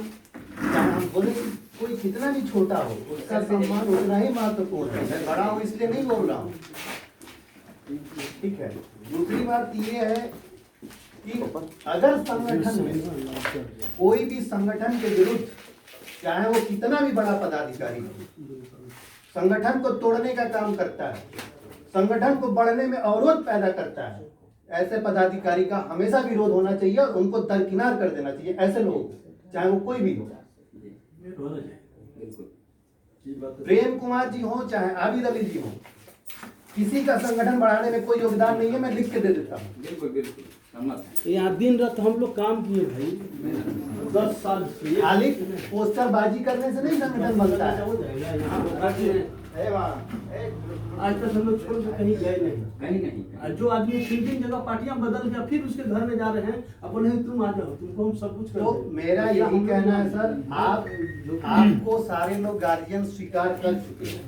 चाहे हम बोले कोई कितना भी छोटा हो, उसका सम्मान उतना ही महत्वपूर्ण है। मैं बड़ा हूं इसलिए नहीं बोल रहा हूं, ठीक है। दूसरी बात ये है कि अगर संगठन में कोई भी संगठन के विरुद्ध, चाहे वो कितना भी बड़ा पदाधिकारी हो, संगठन को तोड़ने का काम करता है, संगठन को बढ़ने में अवरोध पैदा करता है, ऐसे पदाधिकारी का हमेशा विरोध होना चाहिए और उनको दरकिनार कर देना चाहिए। ऐसे लोग चाहे वो कोई भी हो, प्रेम कुमार जी हो चाहे आबिद अली जी हो, किसी का संगठन बढ़ाने में कोई योगदान नहीं है, मैं लिख के दे देता हूँ। बिल्कुल बिल्कुल यहाँ दिन रात हम लोग काम किए भाई, 10 साल से। खाली पोस्टरबाजी करने से नहीं संगठन बनता है। आज तक हम लोग छोड़ के कहीं गए नहीं। जो आदमी 3 जगह पार्टियां बदल गया, फिर उसके घर में जा रहे हैं, अब नहीं तुम आ जाओ, तुमको हम सब कुछ कर तो देंगे। मेरा यही कहना है सर, आपको सारे लोग गार्जियन स्वीकार कर चुके हैं,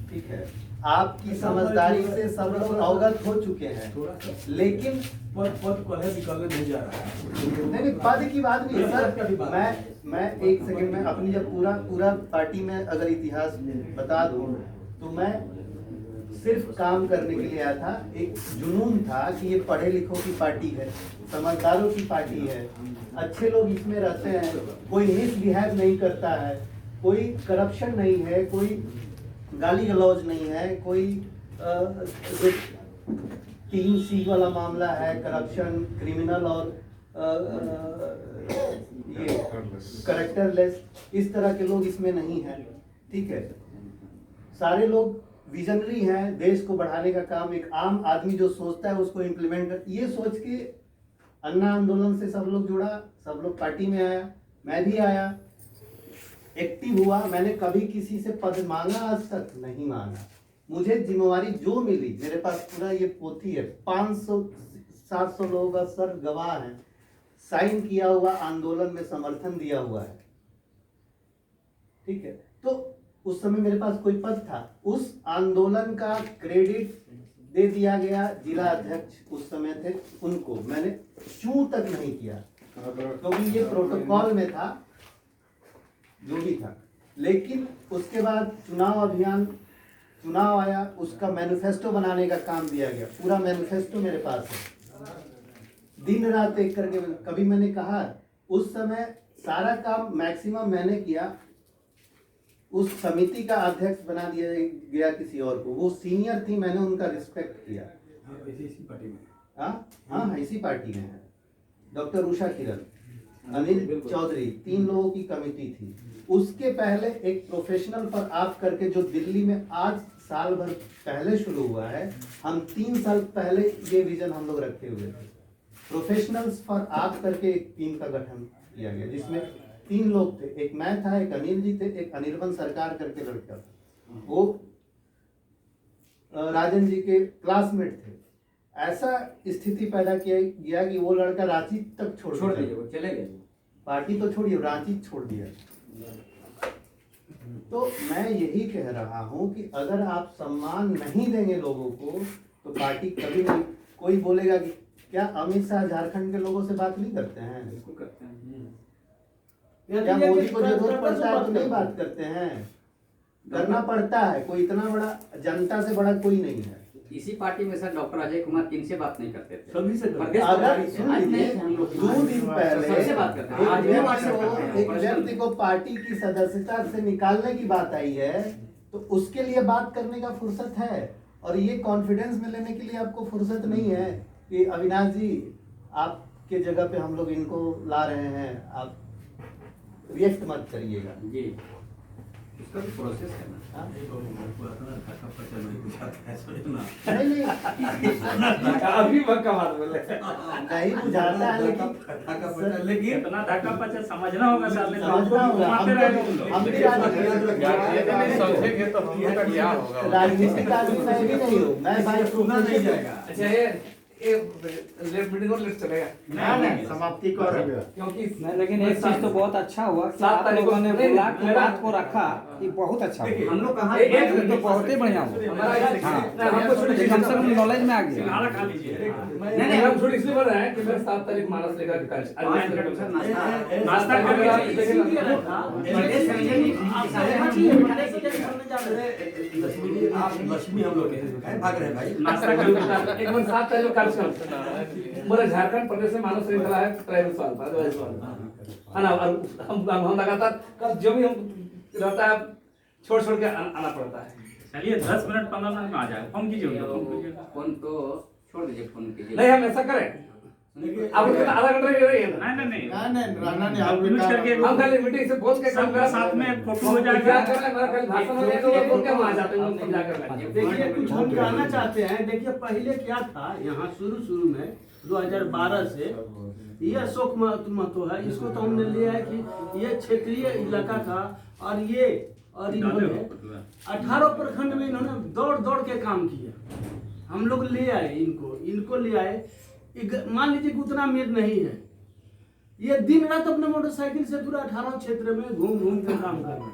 ठीक है। आपकी समझदारी से सब लोग अवगत हो चुके हैं, लेकिन पद को है निकालने नहीं जा रहा है। नहीं पद की बात नहीं है सर। मैं एक सेकंड में अपनी जब पूरा पार्टी में अगर इतिहास बता दूं, तो मैं सिर्फ काम करने के लिए आया था। एक जुनून था कि ये पढ़े लिखों की पार्टी है, समझदारों की पार्टी है, अच्छे लोग इसमें रहते हैं, कोई मिसबिहेव नहीं करता है, कोई करप्शन नहीं है, कोई गाली गलौज नहीं है, कोई 3C वाला मामला है, करप्शन, क्रिमिनल और ये करेक्टरलेस, इस तरह के लोग इसमें नहीं हैं, ठीक है। सारे लोग विजनरी हैं, देश को बढ़ाने का काम एक आम आदमी जो सोचता है उसको इम्प्लीमेंट कर, ये सोच के अन्ना आंदोलन से सब लोग जुड़ा, सब लोग पार्टी में आया, मैं भी आया, एक्टिव हुआ। मैंने कभी किसी से पद मांगा, आज तक नहीं मांगा। मुझे जिम्मेवारी जो मिली, मेरे पास पूरा ये पोथी है, 500-700 लोगों का सर गवाह है, साइन किया हुआ, आंदोलन में समर्थन दिया हुआ है, ठीक है। तो उस समय मेरे पास कोई पद था, उस आंदोलन का क्रेडिट दे दिया गया जिला अध्यक्ष उस समय थे उनको, मैंने चूं तक नहीं किया, क्योंकि ये प्रोटोकॉल में था, जो भी था। लेकिन उसके बाद चुनाव आया, उसका मैनिफेस्टो बनाने का काम दिया गया, पूरा मैनिफेस्टो मेरे पास है, दिन रात एक करके। कभी मैंने कहा, उस समय सारा काम मैक्सिमम मैंने किया, उस समिति का अध्यक्ष बना दिया गया किसी और को, वो सीनियर थी, मैंने उनका रिस्पेक्ट किया। इसी पार्टी में हाँ इसी पार्टी में है। डॉक्टर उषा किरण, अनिल चौधरी, 3 लोगों की कमेटी थी। उसके पहले एक प्रोफेशनल फॉर आप करके, जो दिल्ली में आज साल भर पहले शुरू हुआ है, हम 3 साल पहले ये विजन हम लोग रखे हुए थे। प्रोफेशनल्स फॉर आप करके एक टीम का गठन किया गया, जिसमें 3 लोग थे, एक मैं था, एक अनिल जी थे, एक अनिर्बन सरकार करके लड़का था, वो राजन जी के क्लासमेट थे। ऐसा स्थिति पैदा किया गया कि वो लड़का रांची तक छोड़ दिया, वो चले गए, पार्टी तो छोड़िए, रांची छोड़ दिया। तो मैं यही कह रहा हूं कि अगर आप सम्मान नहीं देंगे लोगों को, तो पार्टी कभी नहीं। कोई बोलेगा कि क्या अमित शाह झारखंड के लोगों से बात नहीं करते हैं? बिल्कुल करते हैं। क्या मोदी को जरूरत पड़ता है तो नहीं बात करते हैं? करना पड़ता है, कोई इतना बड़ा जनता से बड़ा कोई नहीं है। इसी पार्टी में सर डॉक्टर अजय कुमार किन से बात नहीं करते थे? सभी से अगर 2 दिन पहले सबसे बात करते हैं, आज भी WhatsApp करते हैं। एक व्यक्ति को पार्टी की सदस्यता से निकालने की बात आई है, तो उसके लिए बात करने का फुर्सत है, और ये कॉन्फिडेंस में लेने के लिए आपको फुर्सत नहीं है कि अविनाश जी आपके जगह पे हम लोग इनको ला रहे हैं, आप रिएक्ट मत करिएगा जी। उसका भी प्रोसेस है ना। अभी मक्का मार बोले नहीं बुझाता है लेकिन इतना धक्का पचा समझना होगा साल में समझना होगा। घुमाते रहेंगे उन लोग। हम भी समझेंगे तो हम लोग का क्या होगा। राजनीतिक आदमी मैं भी नहीं हूँ, मैं भाई सुना नहीं जाएगा। अच्छा ये मीटिंग और लेट चलेगा नहीं समाप्ति कर क्योंकि लेकिन एक चीज तो बहुत अच्छा हुआ कि 7 आप तारीख लोगों ने को- बोला कि रात को रखा ये बहुत अच्छा हुआ। हम लोग कहाँ ये तो बहुत ही बढ़िया हुआ। हमको छोटी कम से कम नॉलेज में आ गया। सिंघाड़ा खा लीजिए। नहीं हम छोटी इसलिए बोल रहे हैं कि मैं 7 तारीख मानस लेकर के नाश्ता कर लक्ष्मी हम लोग भाग रहे हैं भाई। नाश्ता कर एक बार 7 तारीख को कार्यक्रम पूरा झारखंड प्रदेश में मानव श्रृंखला है ट्राइबल साल का है ना। और हम लगातार कब जो भी हम रहता है छोड़ के आना पड़ता है। चलिए 10 मिनट 15 मिनट में आ जाए। फोन कीजिए फोन कीजिए। फोन तो छोड़ दीजिए, फोन कीजिए। नहीं हम ऐसा करें अब उसके आधा घंटा ही रही है ना। नहीं रहना नहीं आप म्यूट करके हम खाली मीटिंग से बोल के काम करा साथ में फोटो हो क्या जाएगा। कर रहे हैं मेरा कल भाषण में तो बोल के वहां जाते हैं समझा कर देखिए कुछ हम कहना चाहते हैं। देखिए पहले क्या था यहाँ शुरू में 2012 से ये अशोक महतो है, इसको तो हमने लिया है कि ये क्षेत्रीय इलाका था। और इन्होंने 18 प्रखंड में इन्होंने दौड़ के काम किया। हम लोग ले आए इनको ले आए। मान लीजिए कि उतना अमीर नहीं है, ये दिन रात अपने मोटरसाइकिल से पूरा 18 क्षेत्र में घूम के काम कर रहे हैं।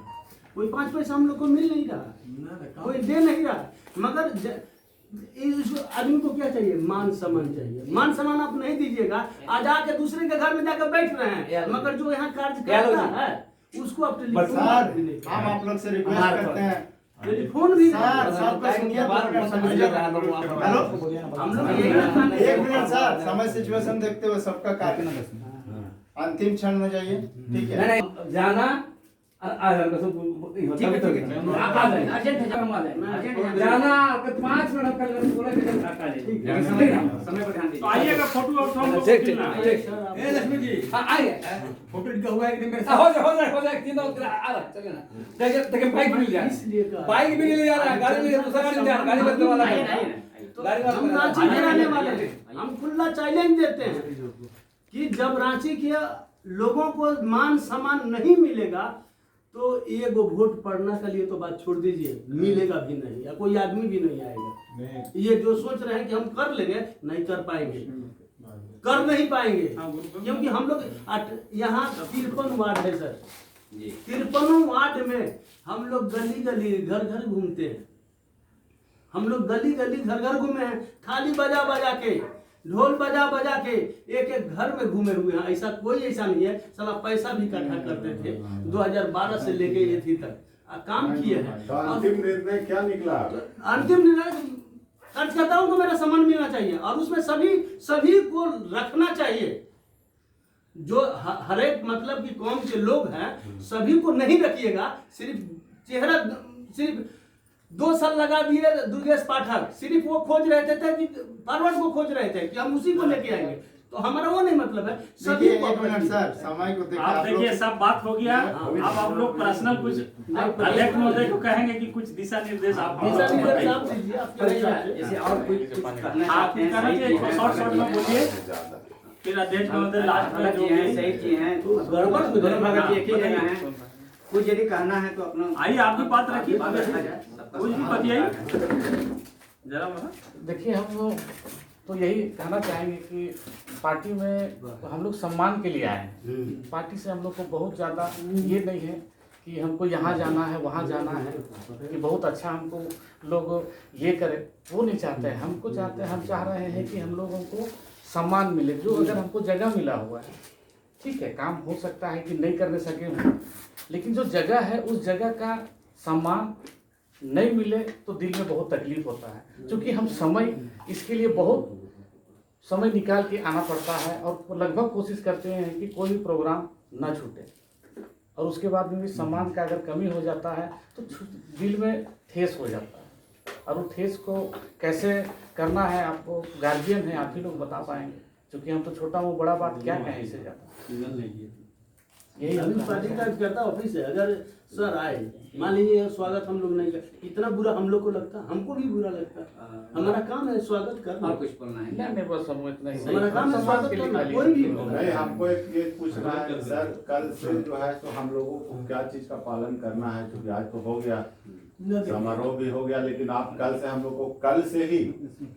कोई 5 पैसा हम लोग को मिल नहीं रहा, कोई दे नहीं रहा। मगर इस आदमी को क्या चाहिए? मान सम्मान चाहिए। मान सम्मान आप नहीं दीजिएगा, आज आके दूसरे के घर में जाकर बैठ रहे हैं। मगर जो यहाँ कार्य करता है उसको आप टेलीफोन हम आप लोग से रिक्वेस्ट करते हैं टेलीफोन भी सर सबका सुनिए हेलो हम लोग एक मिनट सर, समय सिचुएशन देखते हुए सबका कार्य अंतिम क्षण में जाइए, ठीक है। नहीं जाना जाना 5 मिनट कल बोला कि समय पर ध्यान दीजिए। आइएगा फोटो और हम लोग लक्ष्मी जी आइए फोटो का हुआ है कि नहीं मेरे हो जाए तीनों आ रहा चलिए ना। देखिए बाइक मिल जाए, बाइक भी नहीं ले जा रहा है, गाड़ी में दूसरा गाड़ी जा रहा है, गाड़ी लगने वाला है। हम रांची में रहने वाले हैं, हम खुला चैलेंज देते हैं कि जब रांची के लोगों को मान सम्मान नहीं मिलेगा तो ये वोट पड़ना के लिए तो बात छोड़ दीजिए, मिलेगा भी नहीं या कोई आदमी भी नहीं आएगा। ये जो सोच रहे हैं कि हम कर लेंगे, नहीं कर पाएंगे, कर नहीं पाएंगे। क्योंकि हम लोग यहाँ 53 वार्ड है सर, 53 वार्ड में हम लोग गली घर घूमते हैं। हम लोग गली घर घूमे हैं, थाली बजा के, ढोल बजा के एक घर में घूमे हुए हैं। ऐसा नहीं है। साला पैसा भी इकट्ठा करते थे 2012 से लेके ये थी तक काम किए हैं। अंतिम निर्णय क्या निकला? अंतिम निर्णय कार्यकर्ताओं को मेरा सम्मान मिलना चाहिए और उसमें सभी को रखना चाहिए। जो हर एक मतलब की कौम के लोग हैं सभी को नहीं रखिएगा। सिर्फ 2 साल लगा दिए दुर्गेश पाठक, सिर्फ वो खोज रहे थे कि फॉरवर्ड को खोज रहे थे कि हम उसी को लेके आएंगे, तो हमारा वो नहीं मतलब है। सभी देखिए एक मिनट सर, समय को देखिए। आप देखिए सब बात हो गया। अब आप लोग पर्सनल कुछ अध्यक्ष महोदय को कहेंगे कि कुछ दिशा निर्देश आप दिशा निर्देश आप दीजिए। जैसे और कुछ करना आप शॉर्ट में बोलिए, फिर अध्यक्ष महोदय लास्ट में जो सही किए हैं गड़बड़ दोनों भगत एक ही जगह है। कुछ यदि कहना है तो अपना आइए आप भी बात रखिए, कुछ भी बताइए जरा। देखिए हम लोग तो यही कहना चाहेंगे कि पार्टी में तो हम लोग सम्मान के लिए आए हैं। पार्टी से हम लोग को बहुत ज़्यादा ये नहीं है कि हमको यहाँ जाना है वहाँ जाना है कि बहुत अच्छा हमको लोग ये करे, वो नहीं चाहते हैं। हमको चाहते हैं, हम चाह रहे हैं कि हम लोगों को सम्मान मिले। जो अगर हमको जगह मिला हुआ है, ठीक है, काम हो सकता है कि नहीं करने सके हों, लेकिन जो जगह है उस जगह का सम्मान नहीं मिले तो दिल में बहुत तकलीफ होता है। क्योंकि हम समय इसके लिए बहुत समय निकाल के आना पड़ता है और लगभग कोशिश करते हैं कि कोई भी प्रोग्राम ना छूटे, और उसके बाद में भी सम्मान का अगर कमी हो जाता है तो दिल में ठेस हो जाता है। और वो ठेस को कैसे करना है, आपको गार्जियन है, आप ही लोग बता पाएंगे, क्योंकि हम तो छोटा हूँ, बड़ा बात क्या कहें इससे ज़्यादा। यही अभी हम पार्टी कहना का करता ऑफिस है, अगर सर आए मान लीजिए स्वागत हम लोग नहीं कर, इतना बुरा हम लोग को लगता, हमको भी बुरा लगता। हमारा काम है स्वागत करना। और कुछ बोलना है? नहीं बस हम इतना ही हमारा काम है स्वागत करना, कोई भी हो। नहीं, हमको एक ये पूछना है सर, कल से जो है तो हम लोगों को क्या चीज का पालन करना है, क्योंकि आज तो हो गया समारोह भी हो गया, लेकिन आप कल से हम लोग को कल से ही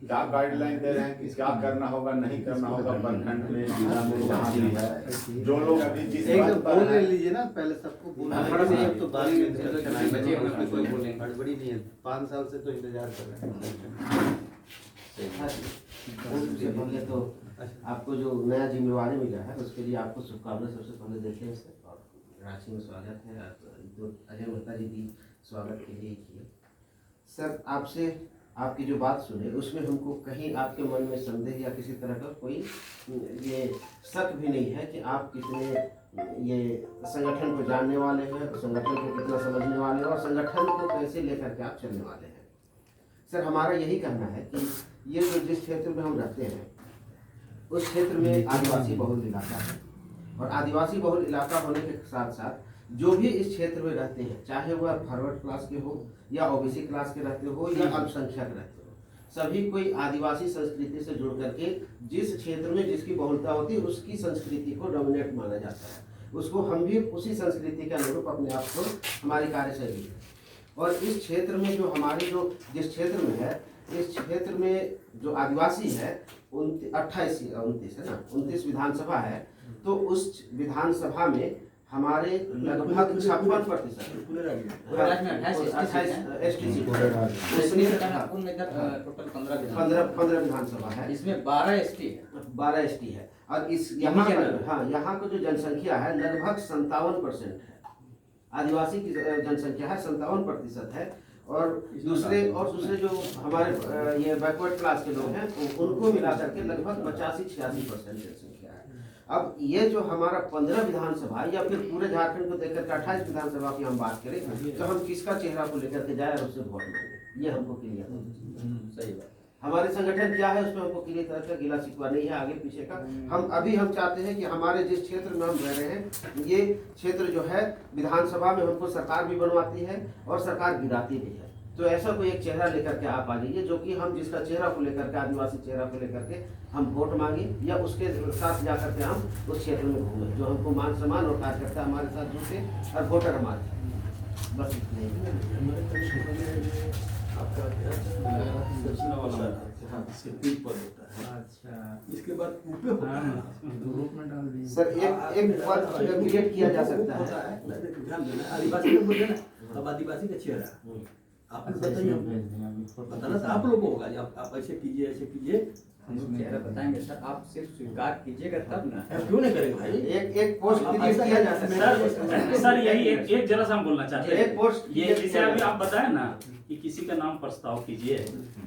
क्या गाइडलाइन दे रहे हैं कि क्या करना होगा नहीं करना होगा प्रखंड में, जिला में, जहाँ भी है जो लोग अभी जिस बात पर बोल हैं, लीजिए ना, पहले सबको बोलना थोड़ा सा तो बाद में बच्चे हम लोग पे कोई बोले हड़बड़ी नहीं है, 5 साल से तो इंतजार कर रहे हैं। सबसे पहले तो आपको जो नया जिम्मेवारी मिला है उसके लिए आपको शुभकामनाएं सबसे पहले देते हैं सर। और रांची में स्वागत है, तो अजय मेहता जी भी स्वागत के लिए किए। सर आपसे आपकी जो बात सुने उसमें हमको कहीं आपके मन में संदेह या किसी तरह का कोई ये शक भी नहीं है कि आप कितने ये संगठन को जानने वाले हैं, संगठन को कितना समझने वाले हैं और संगठन को कैसे लेकर के आप चलने वाले हैं। सर हमारा यही कहना है कि ये जो जिस क्षेत्र में हम रहते हैं उस क्षेत्र में आदिवासी बहुल इलाका है, और आदिवासी बहुल इलाका होने के साथ साथ जो भी इस क्षेत्र में रहते हैं, चाहे वह फॉरवर्ड क्लास के हो या ओबीसी क्लास के रहते हो या अल्पसंख्यक रहते हो, सभी कोई आदिवासी संस्कृति से जुड़ करके जिस क्षेत्र में जिसकी बहुलता होती है उसकी संस्कृति को डोमिनेट माना जाता है, उसको हम भी उसी संस्कृति के अनुरूप अपने आप को हमारी कार्यशैली है। और इस क्षेत्र में जो हमारे जो जिस क्षेत्र में है, इस क्षेत्र में जो आदिवासी है 29 विधानसभा है, तो उस विधानसभा में हमारे लगभग 56% टोटल 15 विधानसभा है, इसमें 12 एसटी है। 12 एसटी है। और इस यहाँ यहाँ को जो जनसंख्या है लगभग 57% है, आदिवासी की जनसंख्या है 57% है। और दूसरे जो हमारे ये बैकवर्ड क्लास के लोग हैं उनको मिला करके लगभग 85-86% जनसंख्या है। अब ये जो हमारा 15 विधानसभा या फिर पूरे झारखंड को देखकर 28 विधानसभा की हम बात करें तो हम किसका चेहरा को लेकर के जाए और उससे वोट मांगे, ये हमको क्लियर सही बात। हमारे संगठन क्या है उसमें हमको किसी तरह का गिला शिकवा नहीं है आगे पीछे का। हम चाहते हैं कि हमारे जिस क्षेत्र में हम रह रहे हैं ये क्षेत्र जो है विधानसभा में हमको सरकार भी बनवाती है और सरकार गिराती भी है। तो ऐसा कोई एक चेहरा लेकर के आप आ जाइए जो कि हम जिसका चेहरा को लेकर के, आदिवासी चेहरा को लेकर के हम वोट मांगे या उसके साथ जाकर के हम उस क्षेत्र में घूमें, जो हमको मान सम्मान और कार्यकर्ता हमारे साथ जुटे और वोटर हमारे साथ, बस इतने इसके बाद उपयोग सर एक पद क्रिएट किया जा सकता है। ध्यान देना, आदिवासी का बोलते ना, अब आदिवासी का चेहरा आप बताइए, बताना तो आप लोगों को होगा, आप ऐसे कीजिए हम चेहरा बताएंगे सर, आप सिर्फ स्वीकार कीजिएगा तब ना। क्यों नहीं करेंगे भाई? एक पोस्ट किया जा सकता है सर। यही एक जरा सा हम बोलना चाहते हैं, एक पोस्ट ये जैसे अभी आप बताए ना कि किसी का नाम प्रस्ताव कीजिए,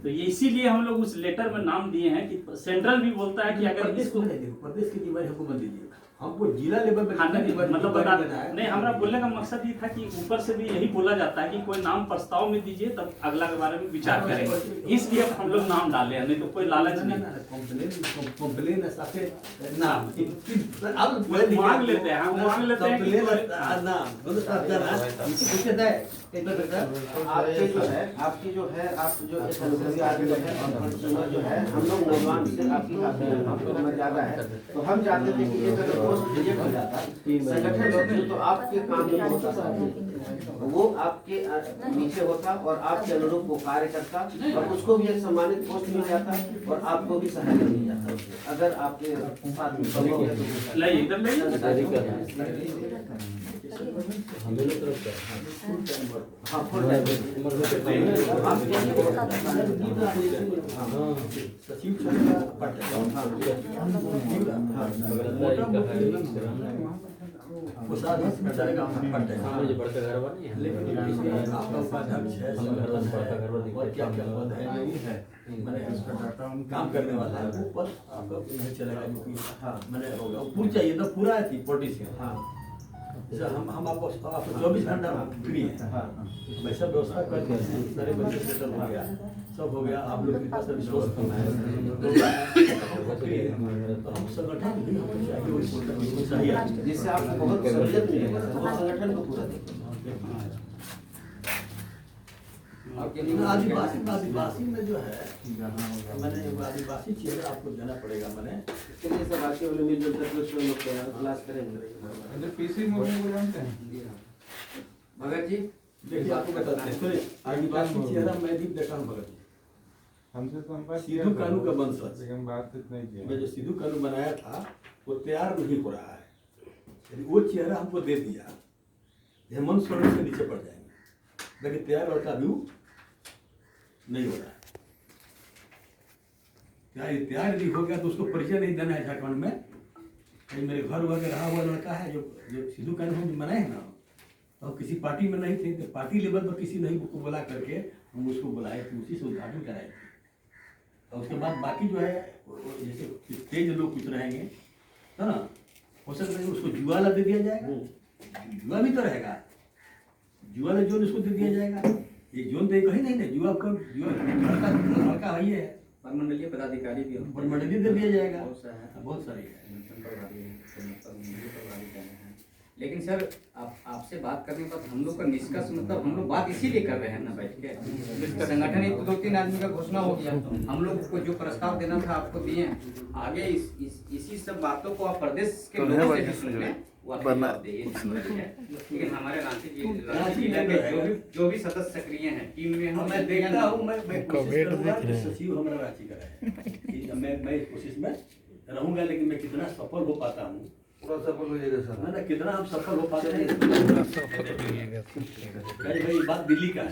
तो ये इसीलिए हम लोग उस लेटर में नाम दिए हैं कि सेंट्रल भी बोलता है कि अगर प्रदेश की जिम्मेदारी हमको मत दीजिए, हमको जिला लेवल पे मतलब बता नहीं, हमारा बोलने का मकसद ये था कि ऊपर से भी यही बोला जाता है कि कोई नाम प्रस्ताव में दीजिए तब अगला के बारे में विचार करेंगे, इसलिए हम लोग नाम डाले हैं, नहीं तो कोई लालच नहीं। कंप्लेन नाम अब मांग लेते हैं, हम मांग लेते हैं आपकी जो है आप जो है हम लोग नौजवान से आपकी ज्यादा है, तो हम चाहते थे कि एक अगर पोस्ट रिजेक्ट हो जाता संगठन तो आपके काम में होता, वो आपके नीचे होता और आपके अनुरूप वो कार्य करता और उसको भी एक सम्मानित पोस्ट मिल जाता और आपको भी सहायता मिल जाता। अगर आपके साथ काम करने वाला है, वो पद आपका नहीं चलेगा, क्योंकि मैंने पूरा चाहिए ना, पूरा है पॉलिटिशियन। जैसे हम आपको 24 घंटा फ्री है, वैसा व्यवस्था कर दिया है। सारे बच्चे सेटल हो गया, सब हो गया। आप लोग के पास विश्वास करना है तो हम संगठन भी हमको चाहिए, चाहिए जिससे आपको बहुत सहूलियत मिलेगा, वो संगठन को पूरा देखिए। आदिवासी में जो है मैंने आदिवासी चेहरा आपको देना पड़ेगा। मैंने इसके लिए सब आके वाले मिलजुल कर लोग लोग क्लास करेंगे। पीसी मूवी को जानते हैं भगत जी? देखिए आपको बताते हैं, सुनिए, आदिवासी चेहरा मैं भी देखा हूँ भगत जी। हमसे संपर्क सिद्धू कानू का वंशज, लेकिन बात नहीं किया। मैं जो सिद्धू कानू बनाया था वो तैयार नहीं हो रहा है, यदि वो चेहरा हमको दे दिया हेमंत सोरेन से नीचे पड़ जाएंगे, लेकिन तैयार लड़का भी नहीं हो रहा है। क्या ये तैयार भी हो गया तो उसको परिचय नहीं देना है झारखंड में। कहीं मेरे घर वगैरह रहा हुआ लड़का है जो सिद्धू कानू हम बनाए हैं ना, तो हम किसी पार्टी में नहीं थे, तो पार्टी लेवल पर किसी नहीं को बुला करके हम उसको बुलाए थे, उसी से उद्घाटन कराए थे। और उसके बाद बाकी जो है जैसे तेज लोग कुछ रहेंगे है ना, हो सकता है उसको जुआ ला दे दिया जाएगा, जुआ भी तो रहेगा, जुआ ला जोन उसको दे दिया जाएगा। ये जोन तो कहीं नहीं, जुआ को जुआ लड़का वही है, परमंडलीय पदाधिकारी भी परमंडलीय दे दिया जाएगा, बहुत सारे लेकिन सर आपसे बात करने के बाद हम लोग का निष्कर्ष मतलब हम लोग बात इसीलिए कर रहे हैं ना बैठ के, संगठन एक 2-3 आदमी का घोषणा हो गया, हम लोग को जो प्रस्ताव देना था आपको दिए, आगे इसी सब बातों को आप प्रदेश के लोगों से भी सुन लें, वो आपको जवाब देंगे। लेकिन हमारे रांची जिला के जो भी सदस्य सक्रिय हैं टीम में, मैं देखता हूँ, मैं कोशिश करूँगा कि सचिव हमारा रांची का है, मैं इस कोशिश में रहूँगा, लेकिन मैं कितना सफल हो पाता हूँ, पूरा सफल हो जाएगा सर। ना कितना हम सफल हो पाते हैं। भाई बात दिल्ली का है,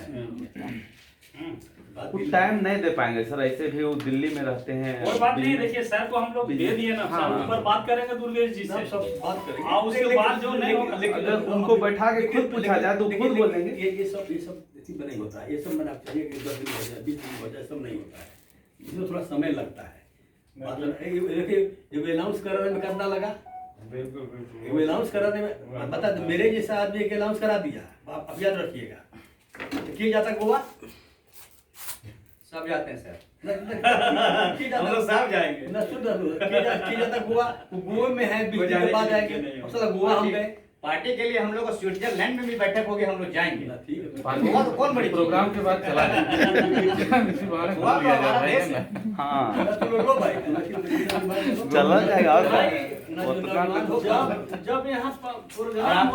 कुछ टाइम नहीं दे पाएंगे सर, ऐसे भी वो दिल्ली में रहते हैं। और बात नहीं, देखिए सर को हम लोग दे दिए ना, सर ऊपर बात करेंगे दुर्गेश जी से, सब बात करेंगे। और उसके बाद जो नहीं होगा, अगर उनको बैठा के खुद पूछा जाए तो खुद बोलेंगे। ये सब इसी में नहीं होता है, ये सब मैंने आप चाहिए कि 10 दिन हो जाए, 20 दिन हो जाए, सब नहीं होता है, इसमें थोड़ा समय लगता है। देखिए अनाउंस कराने में कितना लगा, अनाउंस कराने में बता दो, मेरे जैसा आदमी के अनाउंस करा दिया, आप याद रखिएगा। किया जाता गोवा, सब जाते हैं सर, हम लोग सब जाएंगे ना, सुन किया जाता गोवा, गोवा में है, 20 दिन के बाद आएंगे, गोवा हम गए पार्टी के लिए, हम लोग स्विट्जरलैंड में भी बैठक होगी, हम लोग जाएंगे। गोवा तो कौन बड़ी प्रोग्राम के बाद चला चला जाएगा जब यहाँ प्रोग्राम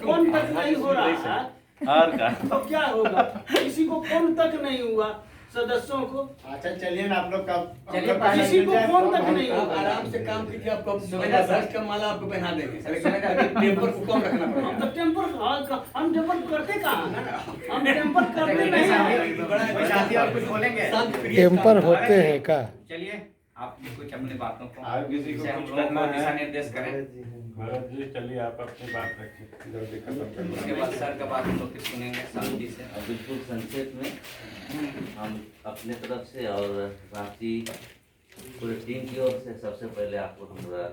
कौन तक नहीं हो रहा है तो क्या होगा, किसी को कौन तक नहीं हुआ सदस्यों को। अच्छा चलिए ना आप लोग का, किसी को कौन तक नहीं होगा, आराम से काम कीजिए, आपको का माला आपको पहना देंगे, टेम्पर को कम रखना पड़ेगा। हम तो टेम्पर करते कहाँ, हम टेम्पर करते नहीं, आप कुछ बोलेंगे, टेम्पर होते हैं का। चलिए आप कुछ अपनी बातों को आप किसी को हम कुछ लोगों करना को दिशा है, निर्देश करें, भरत जी चलिए आप अपनी बात रखिए, जल्दी खत्म कर उसके बाद सर का बात हम लोग फिर सुनेंगे शांति से। बिल्कुल संक्षेप में हम अपने तरफ से और रांची पूरी टीम की ओर से सबसे पहले आपको हमारा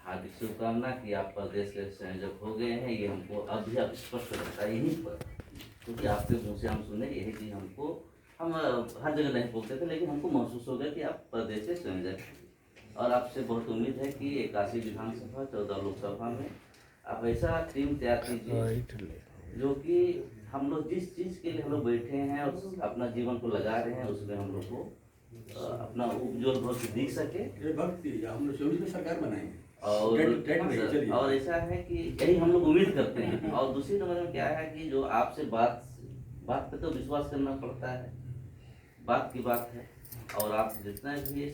हार्दिक शुभकामना कि आप प्रदेश के संयोजक हो गए हैं। ये हमको अभी अब स्पष्ट लगता है यहीं पर, क्योंकि आपके मुँह से हम सुने यही चीज़ हमको, हम हर जगह नहीं बोलते थे, लेकिन हमको महसूस हो गया कि आप प्रदेश के संयोजक हैं। और आपसे बहुत उम्मीद है कि 81 विधानसभा 14 लोकसभा में आप ऐसा टीम तैयार कीजिए जो कि हम लोग जिस चीज़ के लिए हम लोग बैठे हैं और अपना जीवन को लगा रहे हैं, उसमें हम लोग को अपना उज्ज्वल भविष्य दिख सके। हम लोग 24 में सरकार और बनाएंगे और ऐसा है कि यही हम लोग उम्मीद करते हैं। और दूसरी नंबर में क्या है कि जो आपसे बात पे तो विश्वास करना पड़ता है, बात की बात है, और आप जितना भी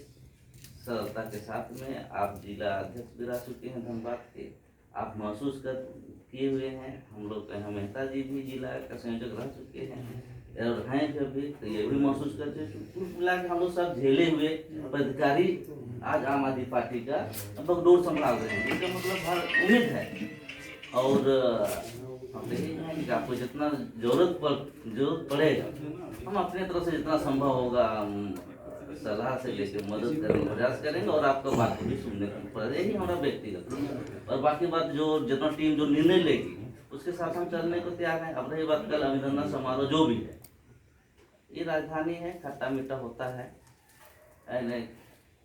सरलता के साथ में आप जिला अध्यक्ष भी रह चुके हैं धनबाद के, आप महसूस कर किए हुए हैं। हम लोग यहाँ मेहता जी भी जिला का संयोजक रह चुके हैं और हैं भी, तो ये भी महसूस करते हैं। कुल मिला के हम लोग सब झेले हुए पदाधिकारी आज आम आदमी पार्टी का लगभग 2 संभाल रहे हैं, इसका मतलब हर उम्मीद है। और हम यही हैं कि आपको जितना जरूरत पड़ेगा हम अपने तरफ से जितना संभव होगा सलाह से लेकर मदद करने का प्रयास करेंगे और आपका बात को भी सुनने का प्रयास, यही हमारा व्यक्तिगत। और बाकी बात जो जितना टीम जो निर्णय लेगी उसके साथ हम चलने को तैयार हैं। अब रही बात कल अभिनंदन समारोह जो भी है, ये राजधानी है, खट्टा मीठा होता है,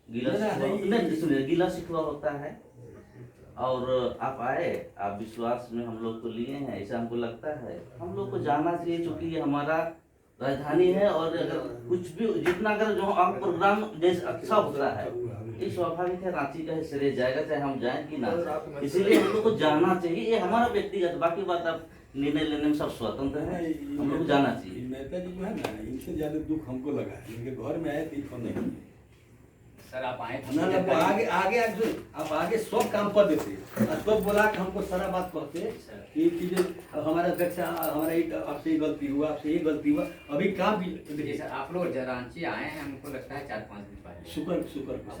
गीला शिकवा होता है। और आप आए, आप विश्वास में हम लोग को लिए हैं, ऐसा हमको लगता है। हम लोग को जाना चाहिए क्योंकि ये हमारा राजधानी है। और अगर कुछ भी जितना अगर जो आप प्रोग्राम जैसे अच्छा होता है, ये स्वाभाविक है रांची का श्रेय जाएगा, चाहे हम जाएं कि ना। इसीलिए हम लोग को जाना चाहिए, ये हमारा व्यक्तिगत। बाकी बात आप निर्णय लेने में सब स्वतंत्र है, हम लोग को जाना चाहिए। नेता जी जो है ना, इनसे ज्यादा दुख हमको लगा है। इनके घर में आए तो नहीं सर आप आए ना, आगे आगे आप आगे सब काम कर देते, सब बोला कि हमको सारा बात करते कि चीजें हमारा अध्यक्ष हमारा आपसे ये गलती हुआ, आपसे ये गलती हुआ, अभी काम भी देखिए सर आप लोग रांची आए हैं, हमको लगता है 4-5 दिन पहले। शुक्र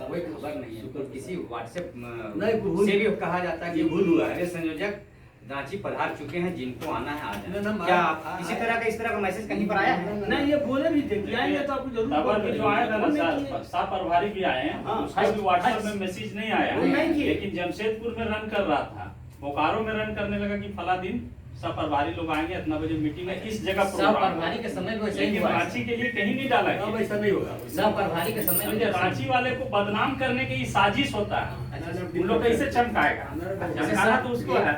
कोई खबर नहीं है, किसी व्हाट्सएप नहीं से भी कहा जाता है कि भूल हुआ है। संयोजक रांची पधार चुके हैं, जिनको आना है आ जाए। ना, क्या इसी तरह का इस तरह का मैसेज कहीं पर आया है? नहीं, ये बोले भी थे कि आएंगे तो आपको जरूर तब अभी जो आए थे ना साहब प्रभारी भी आए हैं, उसका भी व्हाट्सएप में मैसेज नहीं आया, लेकिन जमशेदपुर में रन कर रहा था, बोकारो में रन करने लगा कि फला दिन सब प्रभारी लोग आएंगे, इतना बजे मीटिंग है, इस जगह सब प्रभारी के समय में वैसे ही हुआ है। रांची के लिए कहीं नहीं डाला अब ऐसा नहीं होगा। सब प्रभारी के समय में रांची वाले को बदनाम करने की साजिश होता है, उन लोग कैसे चमकाएगा, चमकाना तो उसको है।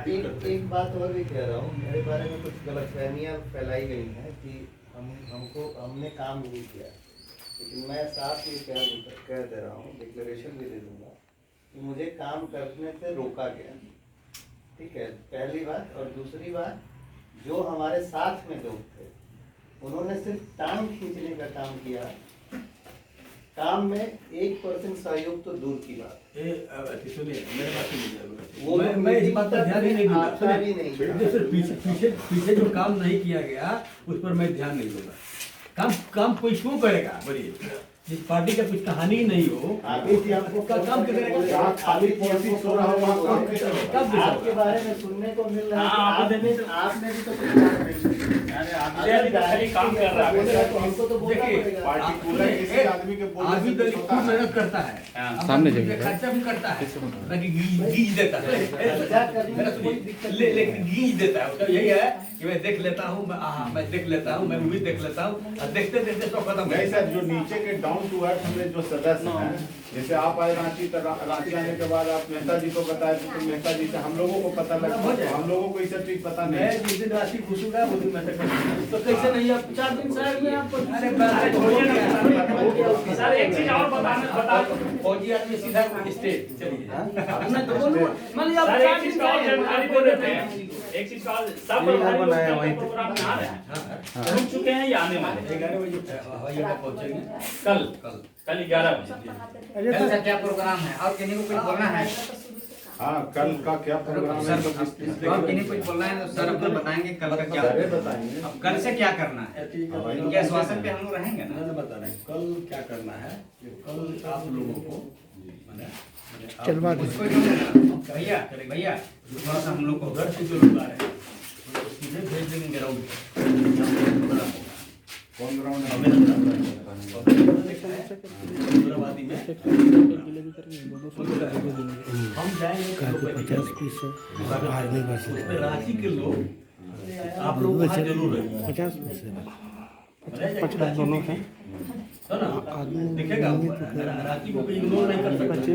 एक बात और भी कह रहा हूँ, मेरे बारे में कुछ गलतफहमियां फैलाई गई हैं कि हमने काम नहीं किया, लेकिन मैं साफ ये कह दे रहा हूँ, डिक्लेरेशन भी दे दूंगा कि मुझे काम करने से रोका गया। ठीक है, पहली बात। और दूसरी बात, जो हमारे साथ में लोग थे उन्होंने सिर्फ टांग खींचने का काम किया, काम में 1% सहयोग तो दूर की बात। सुनिए मेरे बात सुनिए, वो मैं इस बात पर ध्यान ही नहीं दूंगा। आपका भी नहीं। पीछे जो काम नहीं किया गया उस पर मैं ध्यान नहीं दूंगा। काम कोई क्यों करेगा? बोलिए, जिस पार्टी का कुछ कहानी ही नहीं हो, आपको काम करेगा। खाली पॉलिटिक्स हो रहा होगा, कब आपके बारे में सुनने को मिल रहा है, आपने भी तो कुछ काम कर रहा है। तो हमको तो बोलना पड़ेगा। आदमी दलित खूब मेहनत करता है, सामने जाइए। खर्चा भी करता है, ताकि गीज देता है, लेकिन गीज देता है। उसका यही है कि मैं देख लेता हूँ, मैं देख लेता हूँ, मैं मूवी देख लेता हूँ, और देखते देखते सब खत्म। नहीं सर, जो नीचे के डाउन टू अर्थ हमारे जो सदस्य हैं, जैसे आप आए रांची, रांची आने के बाद आप मेहता जी को बताए, तो मेहता जी से हम लोगों को पता लगा, हम लोगों को ये सब चीज पता नहीं। मैं जिस दिन रांची घुसूंगा उस दिन मैं तो कैसे नहीं, आप 4 दिन साइड में आप सर एक चीज और बता फौजी आदमी सीधा स्टेट चलिए। मैं तो बोलूं, मान आप सर एक चीज का और जानकारी दे देते हैं, एक चीज का और सब प्रभारी लोग प्रोग्राम में आ रहे हैं, पहुंच चुके हैं या आने वाले? 11 बजे हवाई अड्डा पहुंचेंगे। कल 11 बजे। कल का क्या प्रोग्राम है और किन्हीं को कुछ बोलना है? हाँ, कल का क्या प्रोग्राम है? और किन्हीं कुछ बोलना है तो सर अपना बताएंगे कल का क्या बताएंगे। अब कल से क्या करना है, क्या आश्वासन पे हम लोग रहेंगे ना? मैं बता रहा हूँ कल क्या करना है। कल आप लोगों को चलवा दो। भैया थोड़ा सा हम लोग को घर से जो लोग आ रहे हैं सीधे भेज देंगे ग्राउंड। कौन ग्राउंड है? हम जाएंगे 50 पीस आदमी बस रांची के लोग आप लोग वहाँ जरूर रहेंगे। 50 पीस 50 दोनों हैं आदमी दिखेगा रांची को इग्नोर नहीं कर सकते।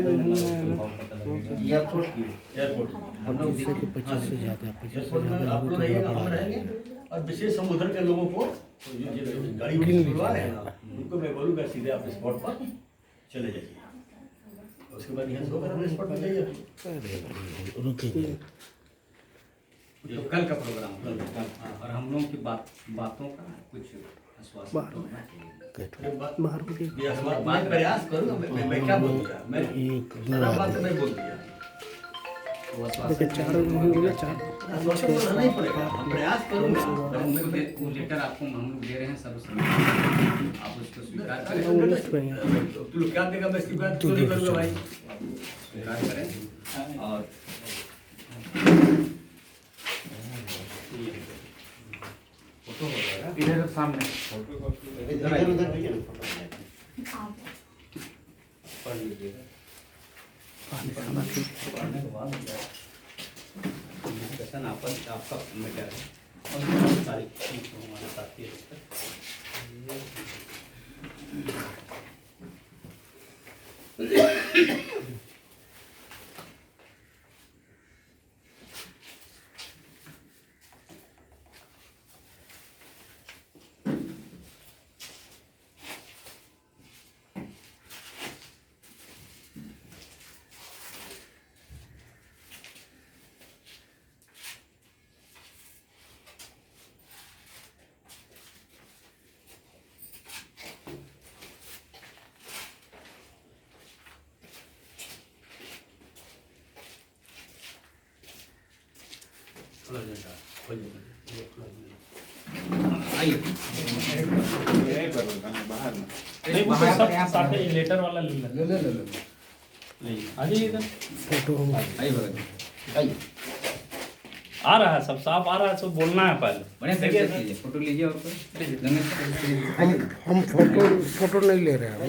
एयरपोर्ट हम लोग से 25 से ज़्यादा 50 से ज़्यादा आप लोग रहेंगे, हम रहेंगे। और विशेष हम उधर के लोगों को जो गाड़ी खुलवा रहे हैं ना, उनको मैं बोलूँगा सीधे आप स्पॉट पर चले जाइए। उसके बाद यहाँ से होकर अपने स्पॉट पर जाइए। रुकिए। तो कल का प्रोग्राम और हम लोगों की बातों का कुछ आश्वासन तो होना चाहिए। बात प्रयास करूँ मैं क्या बोलूँगा, मैं सारा बात मैं बोल दिया। देखिए 4 होंगे 4 रहना ही पड़ेगा, प्रयास करूँगा। लेटर आपको हम लोग दे रहे हैं सब आप उसको स्वीकार करें। तू लोग क्या देगा, मैं स्वीकार तो नहीं करूँगा भाई। स्वीकार करें और फोटो हो जाएगा इधर सामने। इधर पढ़ने के बाद डिस्कशन आपका मैटर है और बहुत सारी हमारे साथी नहीं वो सब साथ ही लेटर वाला ले आइए इधर फोटो आइए आ रहा है सब साफ आ रहा है सब बोलना है पहले बढ़िया कीजिए फोटो लीजिए और हम फोटो नहीं ले रहे हैं ना।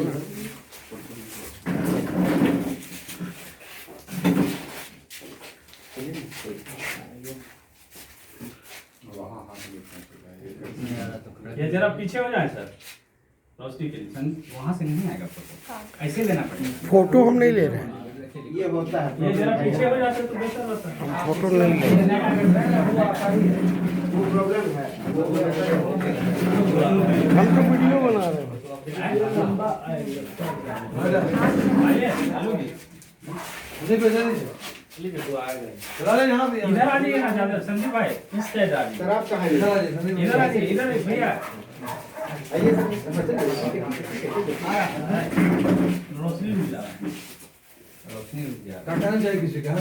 ये जरा पीछे हो जाए सर रोशनी के वहाँ से नहीं आएगा फोटो ऐसे लेना पड़ेगा फोटो हम नहीं ले रहे हैं, ये होता है ये जरा पीछे हो जाते तो बेहतर रहता है। हम फोटो नहीं ले रहे वो प्रॉब्लम है हम तो वीडियो बना रहे हैं। इधर आ जाइए ना ज्यादा संदीप भाई इस साइड आ सर आप कहाँ इधर आ जाइए इधर भैया रोशनी मिल रहा है रोशनी रुक जा काटना चाहिए किसी का ना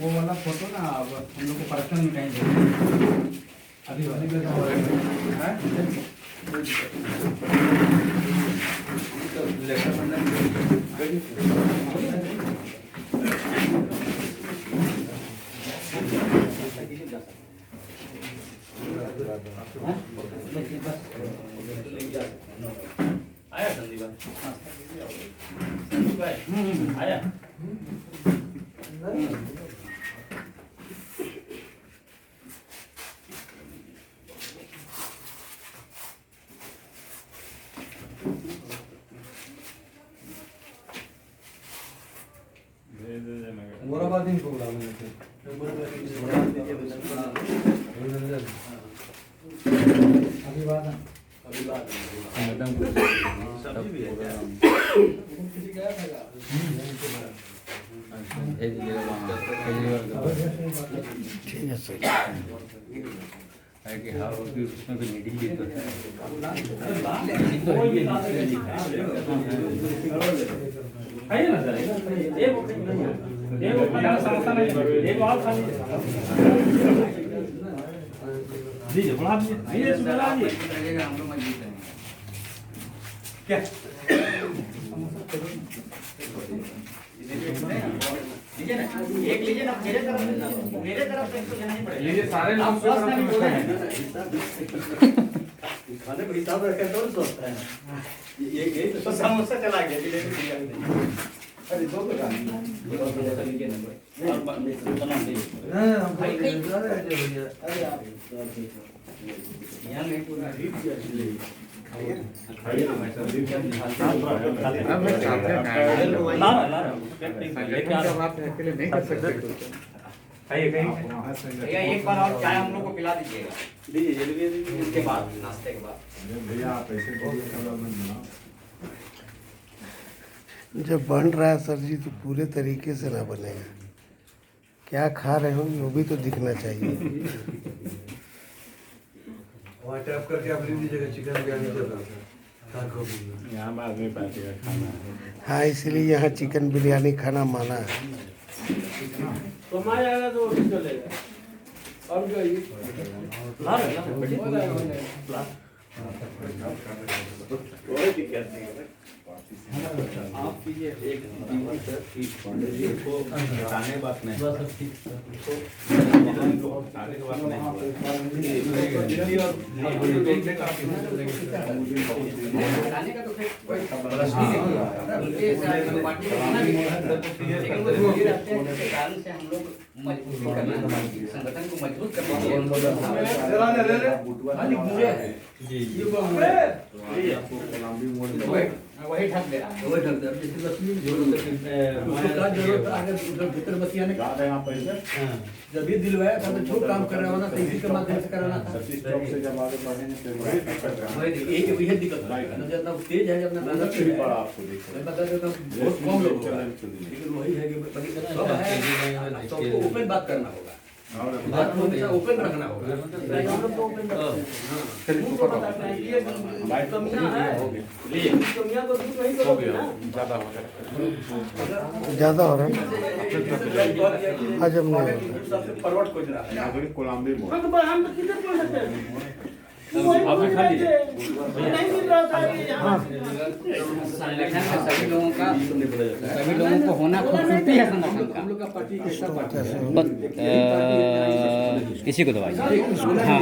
वो वाला फोटो ना अब हम लोग को पर्सनल में कहीं देंगे अभी वाले पे तो हो रहा है आया संदीप भाई आया मोराबादी प्रोग्राम है ठीक है सर। कि हाँ उसमें कोई मीटिंग भी तो आइए ना सर एक समस्या नहीं एक बात खाली जी बढ़ा दीजिए सुना दीजिए हम लोग मजबूत हैं क्या लीजिए ना एक लीजिए ना मेरे तरफ से तो जाना ही पड़ेगा लीजिए सारे लोग खाने को हिसाब रखकर तो सोचता है ये तो समोसा चला गया जिलेबी बिरयानी अरे दो लीजिए ना और बना दीजिए हम भैया अरे आप यहाँ नहीं पूरा भैया एक बार और चाय हम लोग को पिला दीजिएगा लीजिए जलेबी उसके बाद नाश्ते के बाद भैया आप ऐसे जब बन रहा है सर जी तो पूरे तरीके से ना बनेगा, क्या खा रहे हो वो भी तो दिखना चाहिए। वहाँ टैप करके आप ले लीजिएगा चिकन बिरयानी चल रहा है यहाँ बाद में पार्टी का खाना है। हाँ इसलिए यहाँ चिकन बिरयानी खाना माना है। तो आ जाएगा तो चलेगा और क्या वही दिक्कत नहीं है। आप कीजिए एक ड्यूटी सर कि पंडित जी को हटाने बात नहीं तो हटाने की बात संगठन को मजबूत करना वही ढक दे रहा है, वही ढक दे रहा है। जैसे बस जरूरत अगर भीतर बसिया ने जब भी दिलवाया था तो जो काम करवाना था इसी के माध्यम से कराना था। वही दिक्कत है, जब तेज है, जब ना बता देता बहुत कम लोग, लेकिन वही है कि सब है, सबको ओपन बात करना होगा, बात हमेशा ओपन रखना होगा। ज़्यादा हो रहा है आज हमने संगठन का सभी लोगों को होना खूबसूरती है संगठन का। हम लोग का पार्टी कैसा पार्टी है, किसी को दवाई हाँ